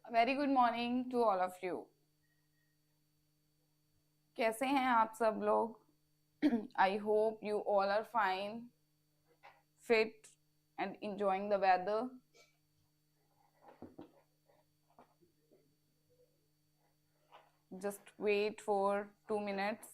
Very good morning to all of you. कैसे हैं आप सब लोग? I hope you all are fine, fit and enjoying the weather. Just wait for 2 minutes.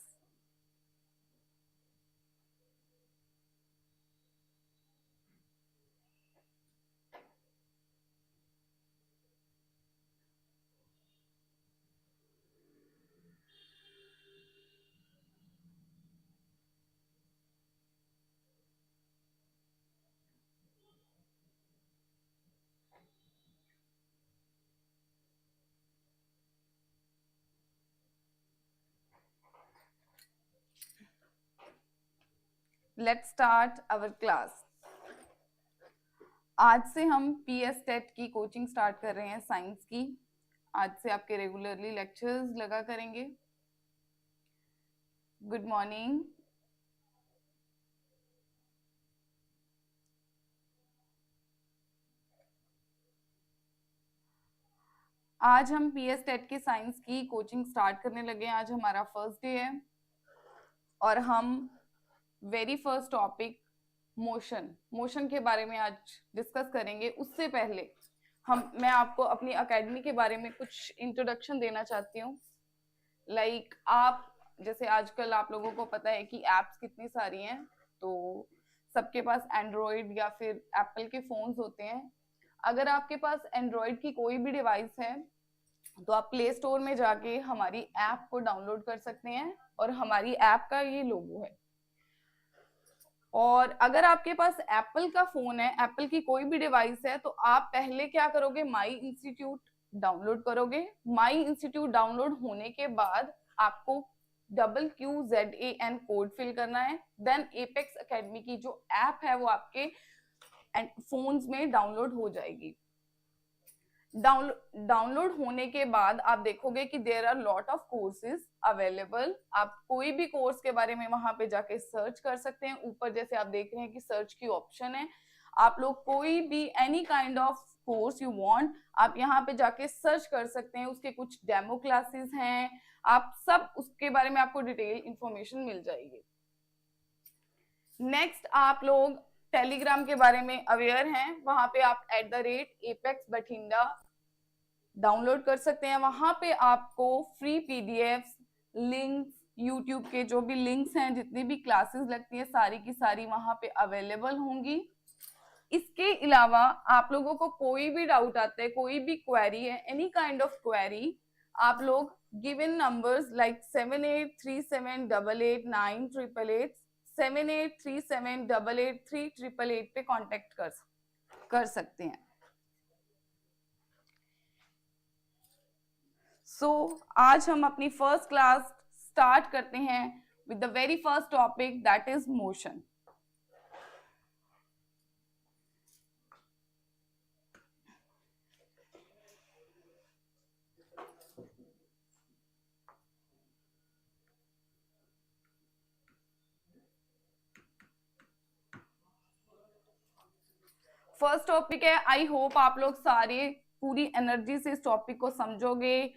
Let's start our class. आज से हम PS TET की coaching start कर रहे हैं साइंस की। आज से आपके रेगुलरली लेक्चर्स लगा करेंगे। Good morning. आज हम PS टेट की साइंस की कोचिंग स्टार्ट करने लगे हैं। आज हमारा फर्स्ट डे है और हम वेरी फर्स्ट टॉपिक मोशन के बारे में आज डिस्कस करेंगे। उससे पहले मैं आपको अपनी एकेडमी के बारे में कुछ इंट्रोडक्शन देना चाहती हूँ। आप जैसे आजकल आप लोगों को पता है कि एप्स कितनी सारी हैं, तो सबके पास एंड्रॉइड या फिर एप्पल के फोन्स होते हैं। अगर आपके पास एंड्रॉइड की कोई भी डिवाइस है तो आप प्ले स्टोर में जाके हमारी ऐप को डाउनलोड कर सकते हैं और हमारी ऐप का ये लोगो है। और अगर आपके पास एप्पल का फोन है, एप्पल की कोई भी डिवाइस है, तो आप पहले क्या करोगे, माई इंस्टीट्यूट डाउनलोड करोगे। माई इंस्टीट्यूट डाउनलोड होने के बाद आपको QQZAN कोड फिल करना है। देन एपेक्स एकेडमी की जो ऐप है वो आपके फोन्स में डाउनलोड हो जाएगी। डाउनलोड होने के बाद आप देखोगे कि there are lot of courses available. आप कोई भी कोर्स के बारे में वहां पे जाके सर्च कर सकते हैं। ऊपर जैसे आप देख रहे हैं कि सर्च की ऑप्शन है, आप लोग कोई भी any kind of course you want आप यहाँ पे जाके सर्च कर सकते हैं। उसके कुछ डेमो क्लासेस हैं, आप सब उसके बारे में आपको डिटेल इंफॉर्मेशन मिल जाएगी। नेक्स्ट, आप लोग टेलीग्राम के बारे में अवेयर हैं। वहां पे आप @apex बठिंडा डाउनलोड कर सकते हैं। वहां पे आपको फ्री पीडीएफ्स, लिंक्स, यूट्यूब के जो भी लिंक्स हैं, जितनी भी क्लासेस लगती है सारी की सारी वहां पे अवेलेबल होंगी। इसके अलावा आप लोगों को कोई भी डाउट आता है, कोई भी क्वेरी है, एनी काइंड ऑफ क्वेरी, आप लोग गिवन नंबर्स लाइक 7837888988 7837883888 पे कांटेक्ट कर सकते हैं। आज हम अपनी फर्स्ट क्लास स्टार्ट करते हैं with the very first topic, that is motion. First topic है, आई होप आप लोग सारे पूरी एनर्जी से इस टॉपिक को समझोगे,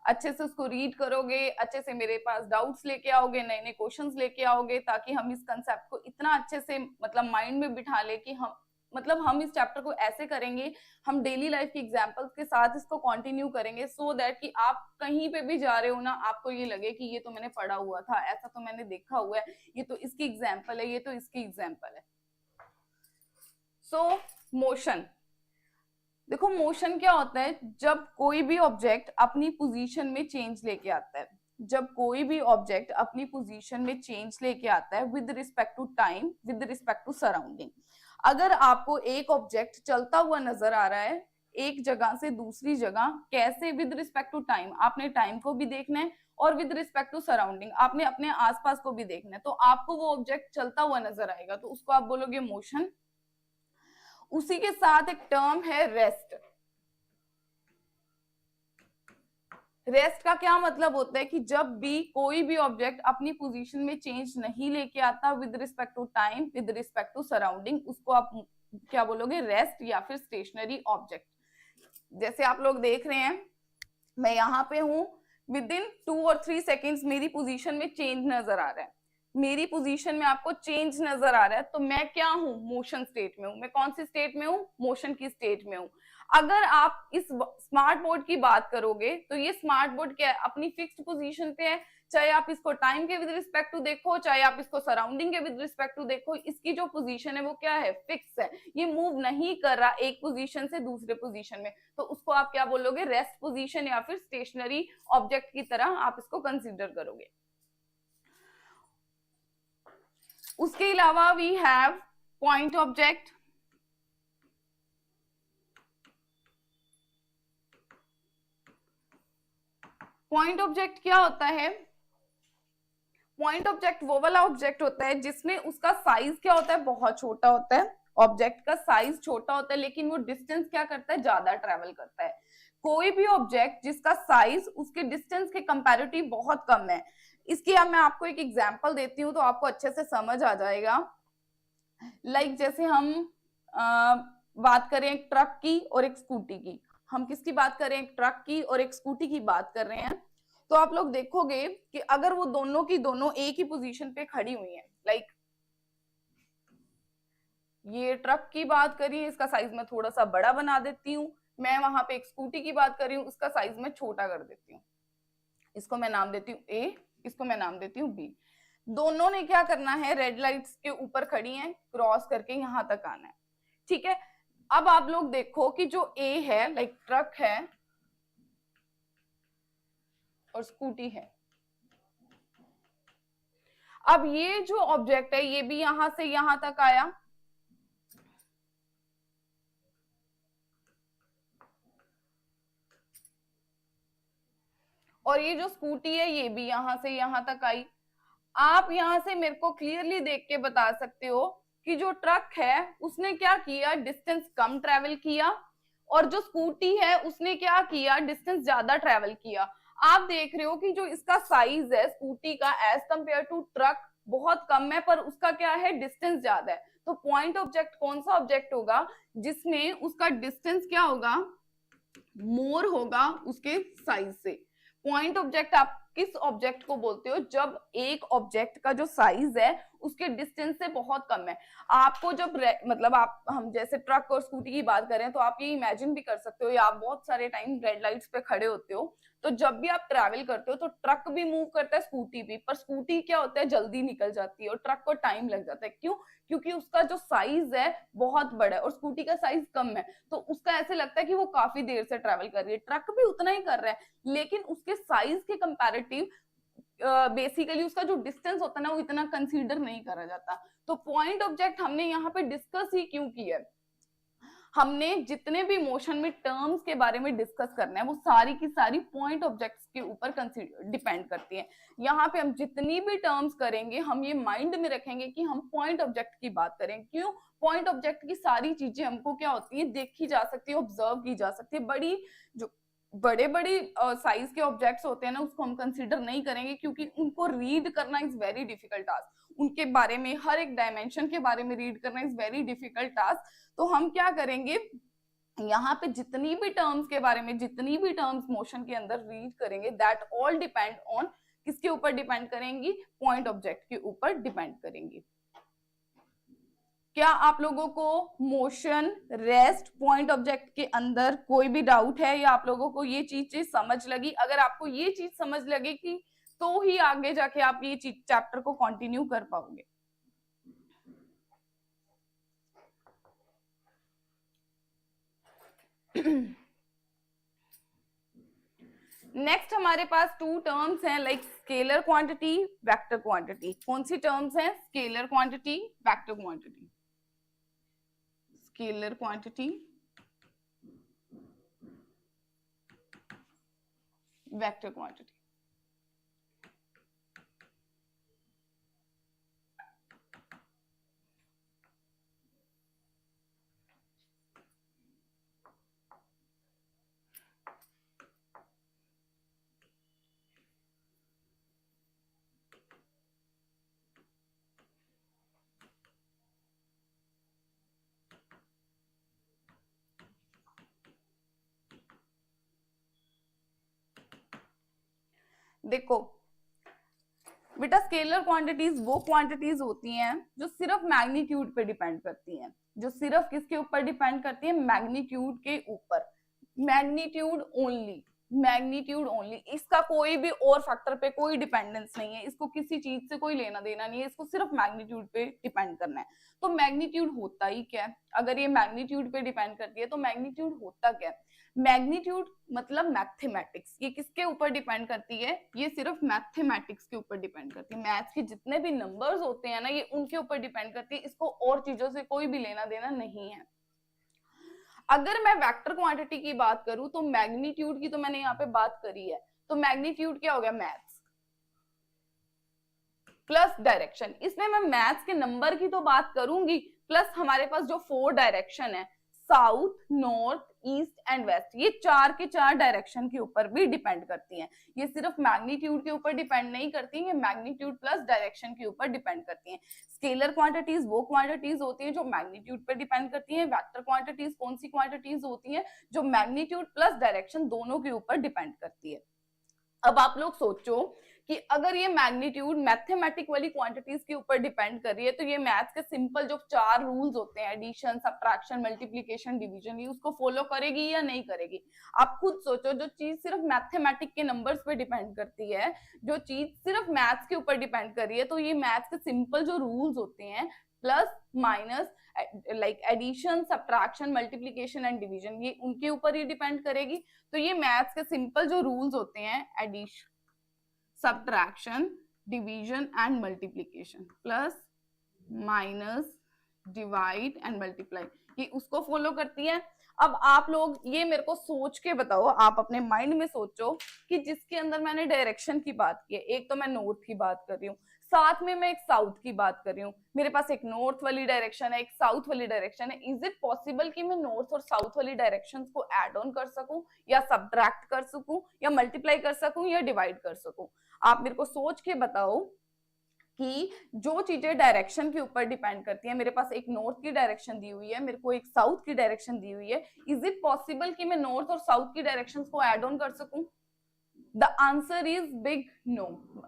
अच्छे से उसको रीड करोगे, अच्छे से मेरे पास डाउट्स लेके आओगे, नए नए क्वेश्चंस लेके आओगे, ताकि हम इस कंसेप्ट को इतना अच्छे से माइंड में बिठा ले कि हम इस चैप्टर को ऐसे करेंगे, हम डेली लाइफ की एग्जांपल्स के साथ इसको कंटिन्यू करेंगे, सो दैट कि आप कहीं पे भी जा रहे हो ना, आपको ये लगे कि ये तो मैंने पढ़ा हुआ था, ऐसा तो मैंने देखा हुआ है, ये तो इसकी एग्जाम्पल है, ये तो इसकी एग्जाम्पल है। मोशन, देखो मोशन क्या होता है, जब कोई भी ऑब्जेक्ट अपनी पोजीशन में चेंज लेके आता है, जब कोई भी ऑब्जेक्ट अपनी पोजीशन में चेंज लेके आता है with respect to time, with respect to surrounding. अगर आपको एक ऑब्जेक्ट चलता हुआ नजर आ रहा है एक जगह से दूसरी जगह, कैसे, विद रिस्पेक्ट टू टाइम, आपने टाइम को भी देखना है और विद रिस्पेक्ट टू सराउंडिंग आपने अपने आसपास को भी देखना है, तो आपको वो ऑब्जेक्ट चलता हुआ नजर आएगा, तो उसको आप बोलोगे मोशन। उसी के साथ एक टर्म है रेस्ट। रेस्ट का क्या मतलब होता है कि जब भी कोई भी ऑब्जेक्ट अपनी पोजीशन में चेंज नहीं लेके आता with respect to time, with respect to surrounding, उसको आप क्या बोलोगे, रेस्ट या फिर स्टेशनरी ऑब्जेक्ट। जैसे आप लोग देख रहे हैं, मैं यहाँ पे हूं, विद इन 2 और 3 सेकेंड्स मेरी पोजीशन में चेंज नजर आ रहा है, मेरी पोजीशन में आपको चेंज नजर आ रहा है, तो मैं क्या हूं, मोशन स्टेट में हूं। मैं कौन सी स्टेट में हूं, मोशन की स्टेट में हूं। अगर आप इस स्मार्ट बोर्ड की बात करोगे तो ये स्मार्ट बोर्ड क्या है, अपनी फिक्स्ड पोजीशन पे है, चाहे आप इसको टाइम के विद रिस्पेक्ट टू देखो, चाहे आप इसको सराउंडिंग के विद रिस्पेक्ट टू देखो, इसकी जो पोजीशन है वो क्या है, फिक्स है, ये मूव नहीं कर रहा एक पोजीशन से दूसरे पोजीशन में, तो उसको आप क्या बोलोगे, रेस्ट पोजीशन या फिर स्टेशनरी ऑब्जेक्ट की तरह आप इसको कंसिडर करोगे। उसके अलावा we have point object. Point object क्या होता है, पॉइंट ऑब्जेक्ट वो वाला ऑब्जेक्ट होता है जिसमें उसका साइज क्या होता है, बहुत छोटा होता है, ऑब्जेक्ट का साइज छोटा होता है लेकिन वो डिस्टेंस क्या करता है, ज्यादा ट्रेवल करता है। कोई भी ऑब्जेक्ट जिसका साइज उसके डिस्टेंस के कंपैरेटिव बहुत कम है, इसकी अब मैं आपको एक एग्जांपल देती हूँ तो आपको अच्छे से समझ आ जाएगा। लाइक जैसे हम बात करें एक ट्रक की और एक स्कूटी की, हम किसकी बात करें, एक ट्रक की और एक स्कूटी की बात कर रहे हैं, तो आप लोग देखोगे कि अगर वो दोनों की दोनों एक ही पोजीशन पे खड़ी हुई हैं, लाइक ये ट्रक की बात करिए, इसका साइज मैं थोड़ा सा बड़ा बना देती हूँ, मैं वहां पे एक स्कूटी की बात कर रही हूँ, उसका साइज मैं छोटा कर देती हूँ, इसको मैं नाम देती हूँ ए, इसको मैं नाम देती हूँ बी। दोनों ने क्या करना है, रेड लाइट्स के ऊपर खड़ी हैं, क्रॉस करके यहां तक आना है, ठीक है। अब आप लोग देखो कि जो ए है, लाइक ट्रक है और स्कूटी है, अब ये जो ऑब्जेक्ट है ये भी यहां से यहां तक आया, और ये जो स्कूटी है ये भी यहां से यहां तक आई। आप यहां से मेरे को क्लियरली देख के बता सकते हो कि जो ट्रक है उसने क्या किया, डिस्टेंस कम ट्रेवल किया, और जो स्कूटी है उसने क्या किया, डिस्टेंस ज्यादा ट्रेवल किया। आप देख रहे हो कि जो इसका साइज है स्कूटी का एज कंपेयर टू ट्रक बहुत कम है, पर उसका क्या है, डिस्टेंस ज्यादा है। तो पॉइंट ऑब्जेक्ट कौन सा ऑब्जेक्ट होगा जिसमें उसका डिस्टेंस क्या होगा, मोर होगा उसके साइज से। पॉइंट ऑब्जेक्ट आप किस ऑब्जेक्ट को बोलते हो, जब एक ऑब्जेक्ट का जो साइज है उसके डिस्टेंस से बहुत कम है। आपको जब मतलब आप, हम जैसे ट्रक और स्कूटी की बात करें तो आप ये इमेजिन भी कर सकते हो, या आप बहुत सारे टाइम रेड लाइट्स पे खड़े होते हो, तो जब भी आप ट्रैवल करते हो तो ट्रक भी मूव करता है, स्कूटी भी, पर स्कूटी क्या होता है, जल्दी निकल जाती है और ट्रक को टाइम लग जाता है। क्यों, क्योंकि उसका जो साइज है बहुत बड़ा है और स्कूटी का साइज कम है, तो उसका ऐसे लगता है कि वो काफी देर से ट्रैवल कर रही है। ट्रक भी उतना ही कर रहा है लेकिन उसके साइज के कंपैरेटिव बेसिकली उसका जो डिस्टेंस होता है ना वो इतना कंसीडर नहीं करा जाता। तो पॉइंट ऑब्जेक्ट हमने यहाँ पे डिस्कस ही क्यों किया है, हमने जितने भी मोशन में टर्म्स के बारे में डिस्कस करना है वो सारी की सारी पॉइंट ऑब्जेक्ट्स के ऊपर डिपेंड करती है। यहाँ पे हम जितनी भी टर्म्स करेंगे हम ये माइंड में रखेंगे कि हम पॉइंट ऑब्जेक्ट की बात करें। क्यों, पॉइंट ऑब्जेक्ट की सारी चीजें हमको क्या होती है, देखी जा सकती है, ऑब्जर्व की जा सकती है। बड़ी जो बड़े बड़े साइज के ऑब्जेक्ट्स होते हैं ना उसको हम कंसीडर नहीं करेंगे क्योंकि उनको रीड करना इज वेरी डिफिकल्ट टास्क, उनके बारे में हर एक डायमेंशन के बारे में रीड करना इज वेरी डिफिकल्ट टास्क। तो हम क्या करेंगे, यहाँ पे जितनी भी टर्म्स के बारे में, जितनी भी टर्म्स मोशन के अंदर रीड करेंगे, दैट ऑल डिपेंड ऑन, किसके ऊपर डिपेंड करेंगी, पॉइंट ऑब्जेक्ट के ऊपर डिपेंड करेंगी। क्या आप लोगों को मोशन, रेस्ट, पॉइंट ऑब्जेक्ट के अंदर कोई भी डाउट है, या आप लोगों को ये चीज समझ लगी? अगर आपको ये चीज समझ लगेगी तो ही आगे जाके आप ये चैप्टर को कंटिन्यू कर पाओगे। नेक्स्ट हमारे पास 2 टर्म्स हैं, like scalar quantity, vector quantity. कौन सी टर्म्स हैं, scalar quantity, vector quantity. Scalar quantity, vector quantity. देखो बेटा, स्केलर क्वांटिटीज वो क्वांटिटीज होती हैं जो सिर्फ मैग्नीट्यूड पे डिपेंड करती हैं, जो सिर्फ किसके ऊपर डिपेंड करती है, मैग्नीट्यूड के ऊपर, मैग्नीट्यूड ओनली, मैग्नीट्यूड ओनली। इसका कोई भी और फैक्टर पे कोई डिपेंडेंस नहीं है, इसको किसी चीज से कोई लेना देना नहीं है, इसको सिर्फ मैग्नीट्यूड पे डिपेंड करना है। तो मैग्नीट्यूड होता ही क्या है, अगर ये मैग्नीट्यूड पे डिपेंड करती है तो मैग्नीट्यूड होता क्या है, मैग्नीट्यूड मतलब मैथमेटिक्स। ये किसके ऊपर डिपेंड करती है, ये सिर्फ मैथमेटिक्स के ऊपर डिपेंड करती है, मैथ्स के जितने भी नंबर्स होते हैं ना ये उनके ऊपर डिपेंड करती है, इसको और चीजों से कोई भी लेना देना नहीं है। अगर मैं वेक्टर क्वांटिटी की बात करूं तो मैग्नीट्यूड की तो मैंने यहाँ पे बात करी है, तो मैग्नीट्यूड क्या हो गया, मैथ्स प्लस डायरेक्शन। इसमें मैं मैथ्स के नंबर की तो बात करूंगी, प्लस हमारे पास जो 4 डायरेक्शन है, south, north, east and west, ये 4 के 4 डायरेक्शन के ऊपर भी डिपेंड करती हैं। ये सिर्फ मैग्नीट्यूड के ऊपर डिपेंड नहीं करती, ये मैग्नीट्यूड प्लस डायरेक्शन के ऊपर डिपेंड करती हैं। स्केलर क्वांटिटीज वो क्वांटिटीज होती हैं जो मैग्नीट्यूड पर डिपेंड करती हैं। वेक्टर क्वांटिटीज कौन सी क्वांटिटीज होती हैं, जो मैग्नीट्यूड प्लस डायरेक्शन दोनों के ऊपर डिपेंड करती है। अब आप लोग सोचो कि अगर ये मैग्नीट्यूड मैथमेटिक वाली क्वांटिटीज के ऊपर डिपेंड कर रही है, तो ये मैथ्स के सिंपल जो 4 रूल्स होते हैं, एडिशन, सब्ट्रैक्शन, मल्टीप्लिकेशन, डिवीजन, ये उसको फॉलो करेगी या नहीं करेगी। आप खुद सोचो, जो चीज सिर्फ मैथमेटिक के नंबर्स पे डिपेंड करती है, जो चीज सिर्फ मैथ्स के ऊपर डिपेंड कर रही है, तो ये मैथ्स के सिंपल जो रूल्स होते हैं, plus minus, like addition, subtraction, multiplication and division, ये उनके ऊपर ही डिपेंड करेगी। तो ये मैथ्स के सिंपल जो रूल्स होते हैं, addition, subtraction, division and multiplication, plus minus, divide and multiply, ये उसको फॉलो करती है। अब आप लोग ये मेरे को सोच के बताओ, आप अपने माइंड में सोचो कि जिसके अंदर मैंने डायरेक्शन की बात की है, एक तो मैं नॉर्थ की बात कर रही हूँ, साथ में मैं एक साउथ की बात कर रही हूँ, मेरे पास एक नॉर्थ वाली डायरेक्शन है, एक साउथ वाली डायरेक्शन है। इज इट पॉसिबल कि मैं नॉर्थ और साउथ वाली डायरेक्शंस को ऐड ऑन कर सकूं, या सब्ट्रैक्ट कर सकूं, या मल्टीप्लाई कर सकूं, या डिवाइड कर सकूं? आप मेरे को सोच के बताओ कि जो चीजें डायरेक्शन के ऊपर डिपेंड करती है, मेरे पास एक नॉर्थ की डायरेक्शन दी हुई है, मेरे को एक साउथ की डायरेक्शन दी हुई है, इज इट पॉसिबल कि मैं नॉर्थ और साउथ की डायरेक्शंस को ऐड ऑन कर सकूं? The answer is big no,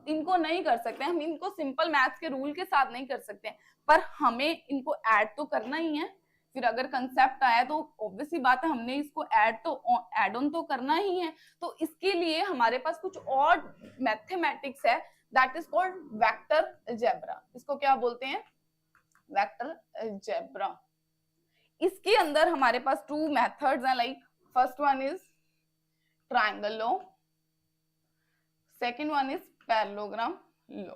इनको नहीं कर सकते। हम इनको सिंपल मैथ्स के रूल के साथ नहीं कर सकते, पर हमें इनको ऐड तो करना ही है। फिर अगर कंसेप्ट आया तो ऑब्वियसली बात है, हमने इसको ऐड ऑन तो करना ही है। तो इसके लिए हमारे पास कुछ और मैथमेटिक्स है, that is called vector algebra. इसको क्या बोलते हैं, वेक्टर अलजेब्रा। इसके अंदर हमारे पास 2 मेथड्स हैं, like first one is triangle law, second one is parallelogram law.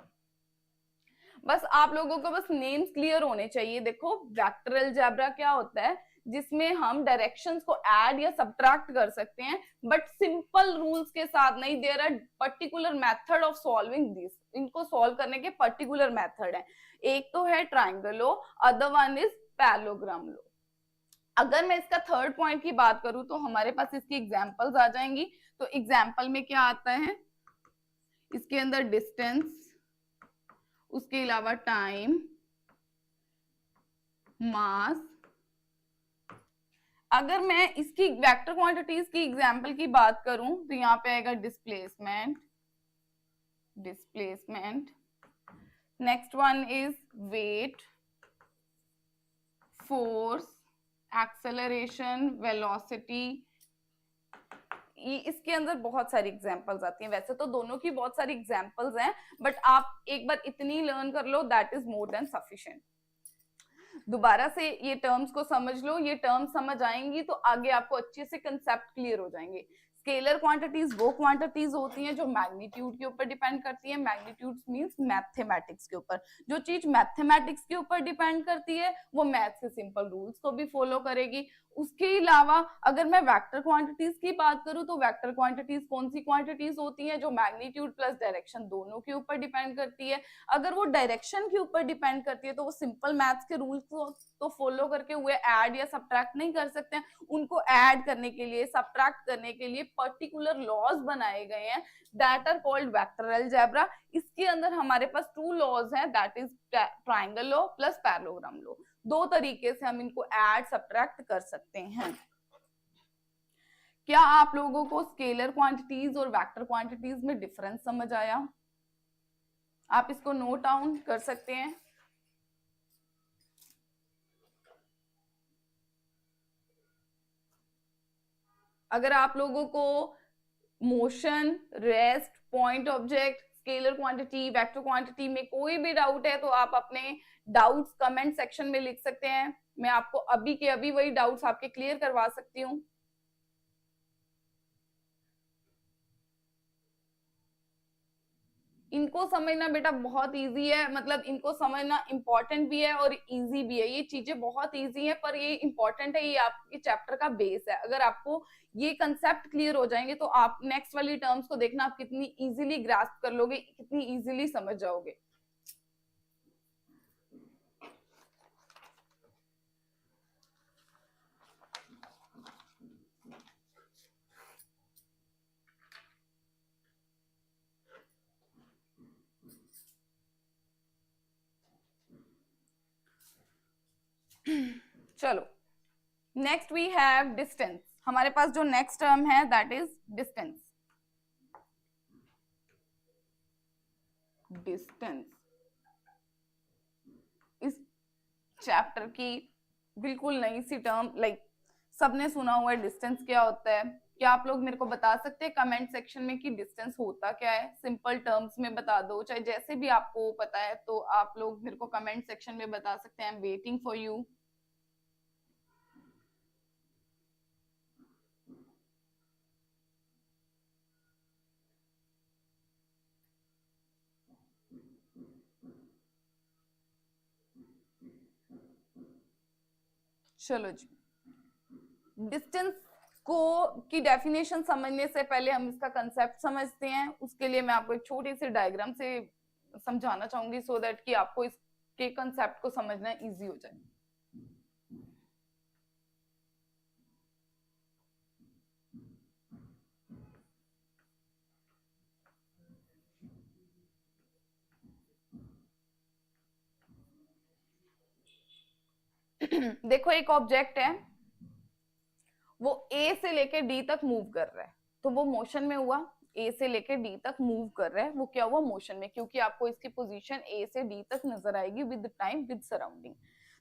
बस आप लोगों को बस नेम्स क्लियर होने चाहिए। देखो वेक्टर अलजेब्रा क्या होता है, जिसमें हम डायरेक्शंस को ऐड या सब्ट्रैक्ट कर सकते हैं, बट सिंपल रूल्स के साथ नहीं। There are particular method of solving this, इनको सॉल्व करने के पर्टिकुलर मेथड है। एक तो है triangle law, other one is parallelogram law. अगर मैं इसका थर्ड पॉइंट की बात करूं तो हमारे पास इसकी एग्जांपल्स आ जाएंगी। तो एग्जांपल में क्या आता है, इसके अंदर डिस्टेंस, उसके अलावा टाइम, मास। अगर मैं इसकी वेक्टर क्वांटिटीज की एग्जांपल की बात करूं तो यहाँ पे आएगा displacement, displacement. Next one is weight, force, acceleration, velocity. इसके अंदर बहुत सारी एग्जांपल्स आती हैं। वैसे तो दोनों की बहुत सारी एग्जांपल्स हैं, बट आप एक बार इतनी लर्न कर लो, that is more than sufficient. दोबारा से ये टर्म्स को समझ लो, ये टर्म्स समझ आएंगी तो आगे आपको अच्छे से कंसेप्ट क्लियर हो जाएंगे। स्केलर क्वांटिटीज वो क्वांटिटीज होती हैं जो मैग्नीट्यूड के ऊपर डिपेंड करती है, मैग्नीट्यूड मींस मैथमेटिक्स के ऊपर। जो चीज मैथमेटिक्स के ऊपर डिपेंड करती है वो मैथ्स के सिंपल रूल्स को भी फॉलो करेगी। उसके अलावा अगर मैं वेक्टर क्वांटिटीज की बात करूं तो वेक्टर क्वांटिटीज कौन सी क्वांटिटीज होती हैं, जो मैग्नीट्यूड प्लस डायरेक्शन दोनों के ऊपर डिपेंड करती है। अगर वो डायरेक्शन के ऊपर डिपेंड करती है तो वो सिंपल मैथ्स के रूल्स को तो फॉलो करके हुए ऐड या सब्ट्रैक्ट नहीं कर सकते हैं। उनको ऐड करने के लिए, सब्ट्रैक्ट करने के लिए पर्टिकुलर लॉज बनाए गए हैं, that are called vector algebra. इसके अंदर हमारे पास 2 लॉज हैं, that is triangle law plus parallelogram law. 2 तरीके से हम इनको ऐड सब्ट्रैक्ट कर सकते हैं। क्या आप लोगों को स्केलर क्वांटिटीज और वेक्टर क्वांटिटीज में डिफरेंस समझ आया? आप इसको नोट डाउन कर सकते हैं। अगर आप लोगों को motion, rest, point object, scalar quantity, vector quantity में कोई भी डाउट है तो आप अपने डाउट्स कमेंट सेक्शन में लिख सकते हैं। मैं आपको अभी के अभी वही डाउट्स आपके क्लियर करवा सकती हूँ। इनको समझना बेटा बहुत इजी है, मतलब इनको समझना इंपॉर्टेंट भी है और इजी भी है। ये चीजें बहुत इजी है पर ये इंपॉर्टेंट है, ये आपके चैप्टर का बेस है। अगर आपको ये कंसेप्ट क्लियर हो जाएंगे तो आप नेक्स्ट वाली टर्म्स को देखना आप कितनी इजीली ग्रास्प कर लोगे, कितनी इजीली समझ जाओगे। चलो नेक्स्ट वी हैव डिस्टेंस। हमारे पास जो नेक्स्ट टर्म है दैट इज डिस्टेंस। डिस्टेंस इस चैप्टर की बिल्कुल नई सी टर्म, लाइक सबने सुना हुआ है डिस्टेंस क्या होता है। क्या आप लोग मेरे को बता सकते हैं कमेंट सेक्शन में कि डिस्टेंस होता क्या है? सिंपल टर्म्स में बता दो, चाहे जैसे भी आपको पता है तो आप लोग मेरे को कमेंट सेक्शन में बता सकते हैं। I am waiting for you. चलो जी, डिस्टेंस को की डेफिनेशन समझने से पहले हम इसका कंसेप्ट समझते हैं। उसके लिए मैं आपको एक छोटी सी डायग्राम से समझाना चाहूंगी सो दैट कि आपको इसके कंसेप्ट को समझना इजी हो जाए। देखो एक ऑब्जेक्ट है, वो ए से लेके डी तक मूव कर रहा है, तो वो मोशन में हुआ। ए से लेके डी तक मूव कर रहा है, वो क्या हुआ? मोशन में, क्योंकि आपको इसकी पोजीशन ए से डी तक नजर आएगी विद टाइम विद सराउंडिंग,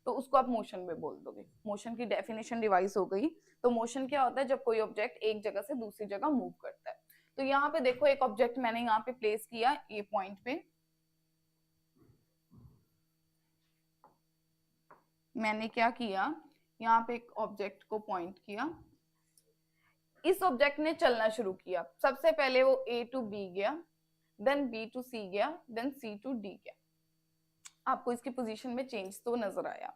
तो उसको आप मोशन में बोल दोगे। मोशन की डेफिनेशन रिवाइज हो गई। तो मोशन क्या होता है? जब कोई ऑब्जेक्ट एक जगह से दूसरी जगह मूव करता है। तो यहाँ पे देखो एक ऑब्जेक्ट मैंने यहाँ पे प्लेस किया ए पॉइंट पे। मैंने क्या किया, यहाँ पे एक ऑब्जेक्ट को पॉइंट किया। इस ऑब्जेक्ट ने चलना शुरू किया। सबसे पहले वो ए टू बी गया, देन बी टू सी गया, देन सी टू डी गया। आपको इसकी पोजीशन में चेंज तो नजर आया।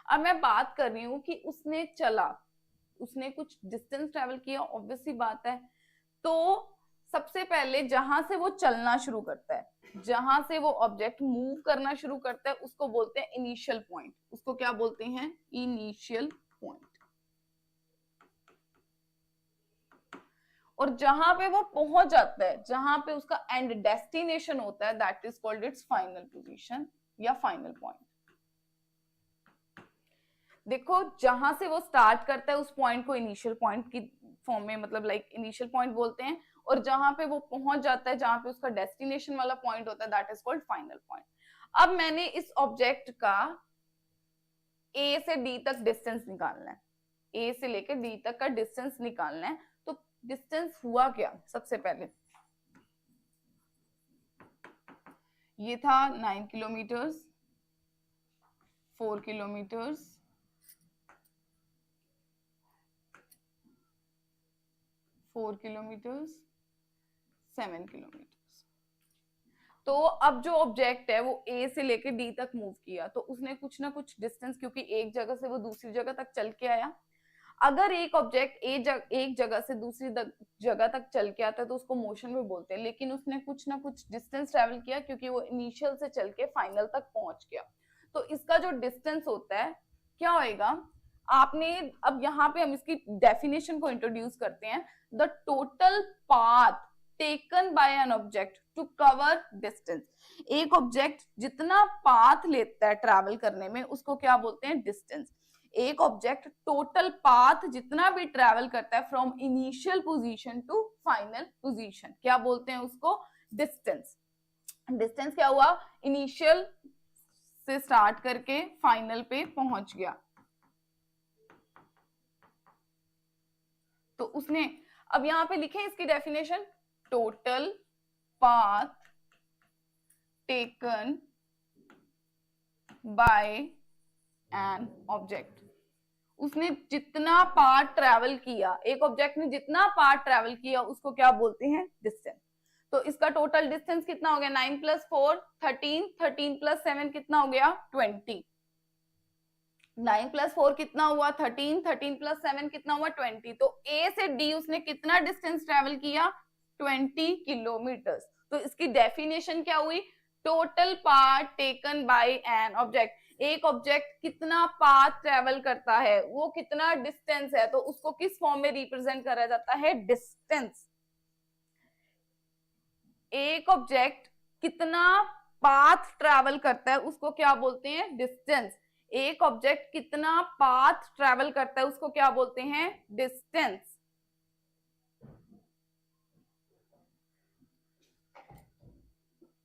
अब मैं बात कर रही हूँ कि उसने चला, उसने कुछ डिस्टेंस ट्रेवल किया, ऑब्वियस सी बात है। तो सबसे पहले जहां से वो चलना शुरू करता है, जहां से वो ऑब्जेक्ट मूव करना शुरू करता है, उसको बोलते हैं इनिशियल पॉइंट। उसको क्या बोलते हैं? Initial point. और जहां पे वो पहुंच जाता है, जहां पे उसका एंड डेस्टिनेशन होता है, that is called its final position या फाइनल पॉइंट। देखो जहां से वो स्टार्ट करता है उस पॉइंट को इनिशियल पॉइंट की फॉर्म में, मतलब लाइक इनिशियल पॉइंट बोलते हैं। और जहां पे वो पहुंच जाता है, जहां पे उसका डेस्टिनेशन वाला पॉइंट होता है, that is called final point. अब मैंने इस ऑब्जेक्ट का ए से डी तक डिस्टेंस निकालना है, ए से लेकर डी तक का डिस्टेंस निकालना है। तो डिस्टेंस हुआ क्या? सबसे पहले ये था 9 किलोमीटर्स, 4 किलोमीटर्स, 4 किलोमीटर्स, 7 किलोमीटर्स। तो अब जो ऑब्जेक्ट है वो ए से लेके डी तक मूव किया, तो उसने कुछ ना कुछ डिस्टेंस, क्योंकि एक जगह से वो दूसरी जगह तक चल के आया। अगर एक ऑब्जेक्ट एक जगह से दूसरी जगह तक चल के आता है तो उसको मोशन में बोलते हैं। लेकिन उसने कुछ ना कुछ डिस्टेंस ट्रेवल किया, क्योंकि वो इनिशियल से चल के फाइनल तक पहुंच गया। तो इसका जो डिस्टेंस होता है क्या होएगा? आपने अब यहाँ पे हम इसकी डेफिनेशन को इंट्रोड्यूस करते हैं। The total path taken by an object to cover distance. एक ऑब्जेक्ट जितना पाथ लेता है ट्रैवल करने में, उसको क्या बोलते हैं? डिस्टेंस। एक ऑब्जेक्ट टोटल पाथ जितना भी ट्रेवल करता है from initial position to final position, क्या बोलते हैं उसको? डिस्टेंस। डिस्टेंस क्या हुआ? इनिशियल से स्टार्ट करके फाइनल पे पहुंच गया। तो उसने, अब यहां पे लिखे इसकी definition, total path taken by an object. उसने जितना पार्ट ट्रेवल किया, एक ऑब्जेक्ट ने जितना पार्ट ट्रेवल किया उसको क्या बोलते हैं? डिस्टेंस। तो इसका टोटल डिस्टेंस कितना हो गया? 9 + 4 13, 13 + 7 कितना हो गया? 20। 9 + 4 कितना हुआ? 13, 13 + 7 कितना हुआ? 20। तो ए से डी उसने कितना डिस्टेंस ट्रेवल किया? 20 किलोमीटर। तो इसकी डेफिनेशन क्या हुई? Total path taken by an object. एक ऑब्जेक्ट कितना पाथ ट्रेवल करता है, वो कितना डिस्टेंस है, तो उसको किस फॉर्म में रिप्रेजेंट करा जाता है? डिस्टेंस। एक ऑब्जेक्ट कितना पाथ ट्रैवल करता है उसको क्या बोलते हैं? डिस्टेंस। एक ऑब्जेक्ट कितना पाथ ट्रैवल करता है उसको क्या बोलते हैं? डिस्टेंस।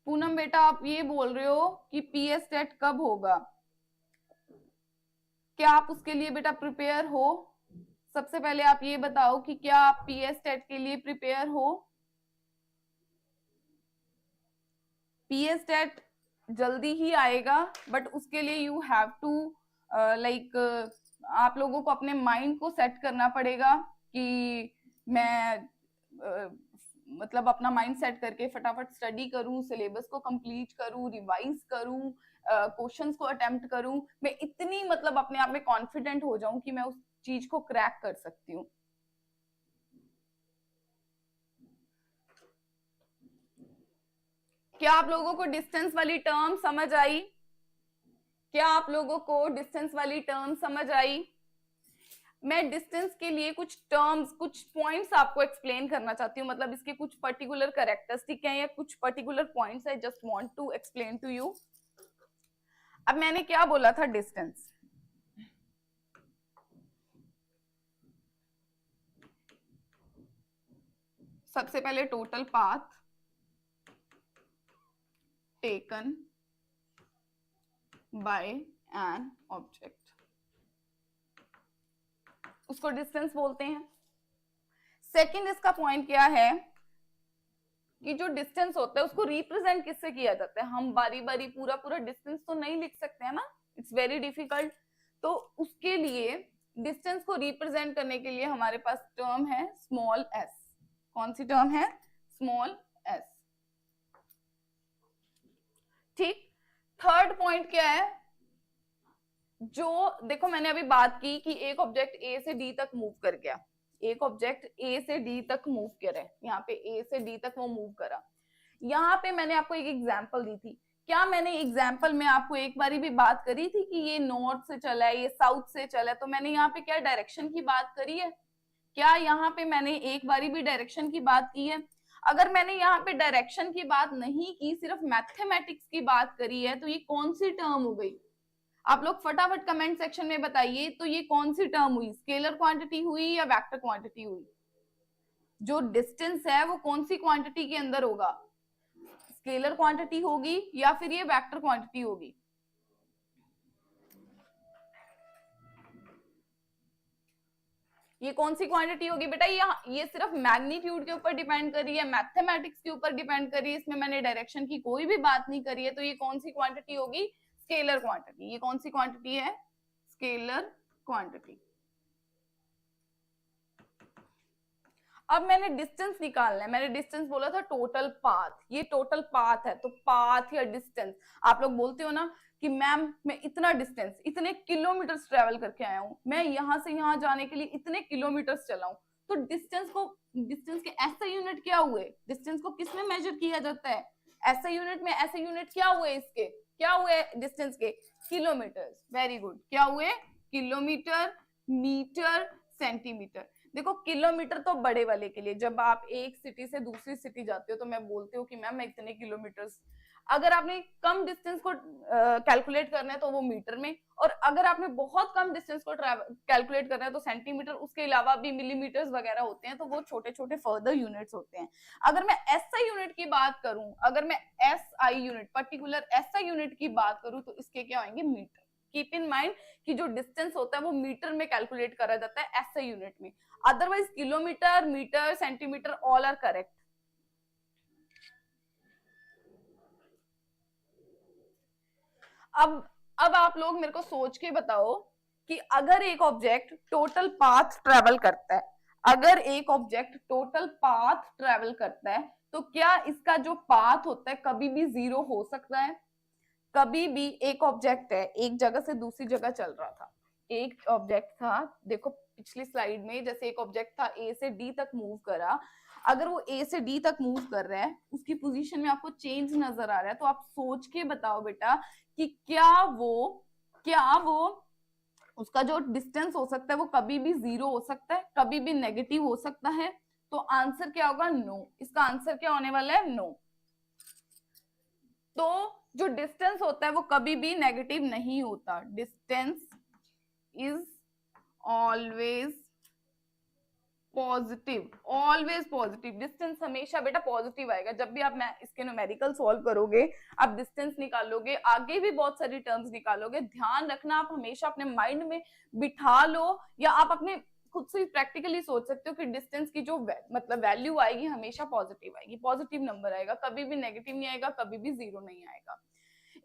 पूनम बेटा आप ये बोल रहे हो कि पीएस टेट कब होगा, क्या आप उसके लिए बेटा प्रिपेयर हो? सबसे पहले आप ये बताओ कि क्या आप पीएस टेट के लिए प्रिपेयर हो? पीएस टेट जल्दी ही आएगा, बट उसके लिए यू हैव टू लाइक आप लोगों को अपने माइंड को सेट करना पड़ेगा कि मैं मतलब अपना माइंड सेट करके फटाफट स्टडी करूं, सिलेबस को कंप्लीट करूं, रिवाइज करूं, क्वेश्चंस को अटेम्प्ट करूं, मैं इतनी मतलब अपने आप में कॉन्फिडेंट हो जाऊं कि मैं उस चीज को क्रैक कर सकती हूँ। क्या आप लोगों को डिस्टेंस वाली टर्म समझ आई? क्या आप लोगों को डिस्टेंस वाली टर्म समझ आई? मैं डिस्टेंस के लिए कुछ टर्म्स, कुछ पॉइंट्स आपको एक्सप्लेन करना चाहती हूँ, मतलब इसके कुछ पर्टिकुलर कैरेक्टरिस्टिक हैं या कुछ पर्टिकुलर पॉइंट्स है, just want to explain to you. अब मैंने क्या बोला था? डिस्टेंस। सबसे पहले total path taken by an object, उसको डिस्टेंस बोलते हैं। सेकंड इसका पॉइंट क्या है कि जो डिस्टेंस होता है उसको रिप्रेजेंट किससे किया जाता है? हम बारी बारी पूरा पूरा डिस्टेंस तो नहीं लिख सकते हैं ना, इट्स वेरी डिफिकल्ट। तो उसके लिए डिस्टेंस को रिप्रेजेंट करने के लिए हमारे पास टर्म है स्मॉल एस। कौन सी टर्म है? Small S. ठीक। थर्ड पॉइंट क्या है? जो देखो मैंने अभी बात की कि एक ऑब्जेक्ट ए से डी तक मूव कर गया, एक ऑब्जेक्ट ए से डी तक मूव करे, यहाँ पे ए से डी तक वो मूव करा। यहाँ पे मैंने आपको एक एग्जांपल दी थी। क्या मैंने एग्जांपल में आपको एक बारी भी बात करी थी कि ये नॉर्थ से चला है, ये साउथ से चला है? तो मैंने यहाँ पे क्या डायरेक्शन की बात करी है? क्या यहाँ पे मैंने एक बारी भी डायरेक्शन की बात की है? अगर मैंने यहाँ पे डायरेक्शन की बात नहीं की, सिर्फ मैथमेटिक्स की बात करी है, तो ये कौन सी टर्म हो गई? आप लोग फटाफट कमेंट सेक्शन में बताइए, तो ये कौन सी टर्म हुई? स्केलर क्वांटिटी हुई या वेक्टर क्वांटिटी हुई? जो डिस्टेंस है वो कौन सी क्वांटिटी के अंदर होगा? स्केलर क्वांटिटी होगी या फिर ये वेक्टर क्वांटिटी होगी? ये कौन सी क्वांटिटी होगी बेटा? ये सिर्फ मैग्नीट्यूड के ऊपर डिपेंड कर रही है, मैथमेटिक्स के ऊपर डिपेंड कर रही है, इसमें मैंने डायरेक्शन की कोई भी बात नहीं करी है। तो ये कौन सी क्वांटिटी होगी? Scalar quantity. ये कौन सी क्वांटिटी है? Scalar quantity. अब मैंने डिस्टेंस निकालना है, मैंने डिस्टेंस बोला था टोटल पाथ, ये टोटल पाथ है। तो पाथ या डिस्टेंस, आप लोग बोलते हो ना कि मैम मैं इतना डिस्टेंस, इतने किलोमीटर ट्रेवल करके आया हूं, मैं यहां से यहां जाने के लिए इतने किलोमीटर चला हूं। तो डिस्टेंस को, डिस्टेंस के ऐसे यूनिट क्या हुए? डिस्टेंस को किस में मेजर किया जाता है? ऐसे यूनिट में। ऐसे यूनिट क्या हुए इसके? क्या हुए डिस्टेंस के? किलोमीटर। Very good. क्या हुए? Kilometre, metre, centimetre. देखो किलोमीटर तो बड़े वाले के लिए, जब आप एक सिटी से दूसरी सिटी जाते हो तो मैं बोलती हूँ कि मैम मैं इतने किलोमीटर अगर आपने कम डिस्टेंस को कैलकुलेट करना है तो वो मीटर में, और अगर आपने बहुत कम डिस्टेंस को कैलकुलेट करना है तो सेंटीमीटर, उसके अलावा भी मिलीमीटर्स वगैरह होते हैं, तो वो छोटे छोटे फर्दर यूनिट्स होते हैं। अगर मैं एसआई यूनिट की बात करूं, अगर मैं SI unit, particular SI unit की बात करूं, तो इसके क्या होंगे, मीटर। कीप इन माइंड कि जो डिस्टेंस होता है वो मीटर में कैलकुलेट करा जाता है एसआई यूनिट में, otherwise kilometre, metre, centimetre all are correct. अब आप लोग मेरे को सोच के बताओ कि अगर एक ऑब्जेक्ट टोटल पाथ ट्रेवल करता है, अगर एक ऑब्जेक्ट टोटल पाथ ट्रेवल करता है, तो क्या इसका जो पाथ होता है कभी भी जीरो हो सकता है? कभी भी एक ऑब्जेक्ट है, एक जगह से दूसरी जगह चल रहा था, एक ऑब्जेक्ट था, देखो पिछली स्लाइड में जैसे एक ऑब्जेक्ट था, ए से डी तक मूव करा, अगर वो ए से डी तक मूव कर रहा है, उसकी पोजीशन में आपको चेंज नजर आ रहा है, तो आप सोच के बताओ बेटा कि क्या वो उसका जो डिस्टेंस हो सकता है वो कभी भी जीरो हो सकता है, कभी भी नेगेटिव हो सकता है? तो आंसर क्या होगा, नो। इसका आंसर क्या होने वाला है, नो। तो जो डिस्टेंस होता है वो कभी भी नेगेटिव नहीं होता, distance is always positive, always positive. Distance हमेशा बेटा पॉजिटिव आएगा। जब भी आप इसके न्यूमेरिकल सॉल्व करोगे, आप डिस्टेंस निकालोगे, आगे भी बहुत सारी टर्म्स निकालोगे, ध्यान रखना आप हमेशा अपने माइंड में बिठा लो, या आप अपने खुद से प्रैक्टिकली सोच सकते हो कि डिस्टेंस की जो मतलब वैल्यू आएगी हमेशा पॉजिटिव आएगी, पॉजिटिव नंबर आएगा, कभी भी नेगेटिव नहीं आएगा, कभी भी जीरो नहीं आएगा।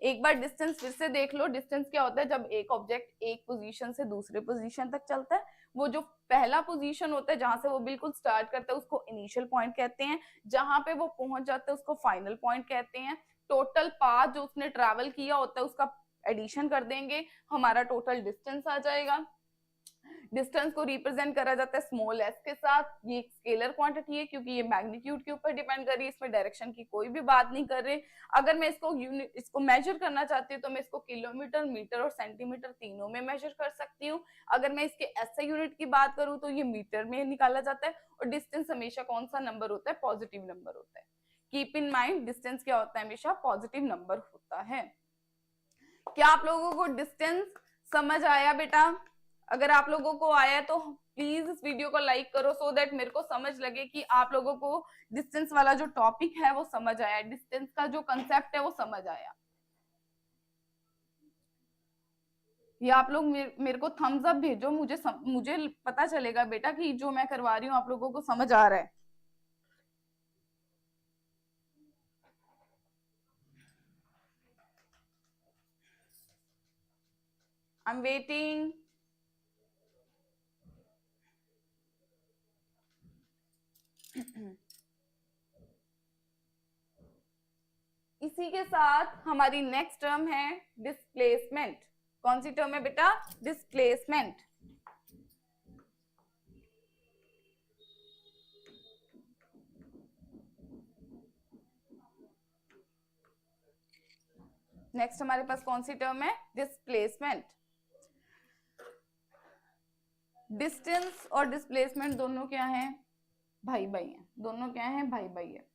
एक बार डिस्टेंस फिर से देख लो। डिस्टेंस क्या होता है, जब एक ऑब्जेक्ट एक पोजीशन से दूसरे पोजीशन तक चलता है, वो जो पहला पोजीशन होता है जहां से वो बिल्कुल स्टार्ट करता है उसको इनिशियल पॉइंट कहते हैं, जहां पे वो पहुंच जाता है उसको फाइनल पॉइंट कहते हैं। टोटल पाथ जो उसने ट्रैवल किया होता है उसका एडिशन कर देंगे, हमारा टोटल डिस्टेंस आ जाएगा। डिस्टेंस को रिप्रेजेंट करा जाता है स्मॉल एस के साथ। ये एक स्केलर क्वांटिटी है क्योंकि ये मैग्नीट्यूड के ऊपर डिपेंड कर रही है, इसमें डायरेक्शन की कोई भी बात नहीं कर रहे। अगर मैं इसको मेजर करना चाहती हूँ तो मैं इसको किलोमीटर, मीटर और सेंटीमीटर तीनों में मेजर कर सकती हूँ। अगर मैं इसके एसआई यूनिट की बात करूँ तो ये मीटर में निकाला जाता है, और डिस्टेंस हमेशा कौन सा नंबर होता है, पॉजिटिव नंबर होता है। कीप इन माइंड, डिस्टेंस क्या होता है, हमेशा पॉजिटिव नंबर होता है। क्या आप लोगों को डिस्टेंस समझ आया बेटा? अगर आप लोगों को आया तो प्लीज इस वीडियो को लाइक करो, सो दैट मेरे को समझ लगे कि आप लोगों को डिस्टेंस वाला जो टॉपिक है वो समझ आया, डिस्टेंस का जो कंसेप्ट है वो समझ आया। ये आप लोग मेरे को थम्स अप भेजो, मुझे पता चलेगा बेटा कि जो मैं करवा रही हूँ आप लोगों को समझ आ रहा है। I am waiting. इसी के साथ हमारी नेक्स्ट टर्म है डिस्प्लेसमेंट। कौन सी टर्म है बेटा, डिस्प्लेसमेंट। नेक्स्ट हमारे पास कौन सी टर्म है, डिस्प्लेसमेंट। डिस्टेंस और डिस्प्लेसमेंट दोनों क्या है, भाई भाई है। दोनों क्या है, भाई भाई है।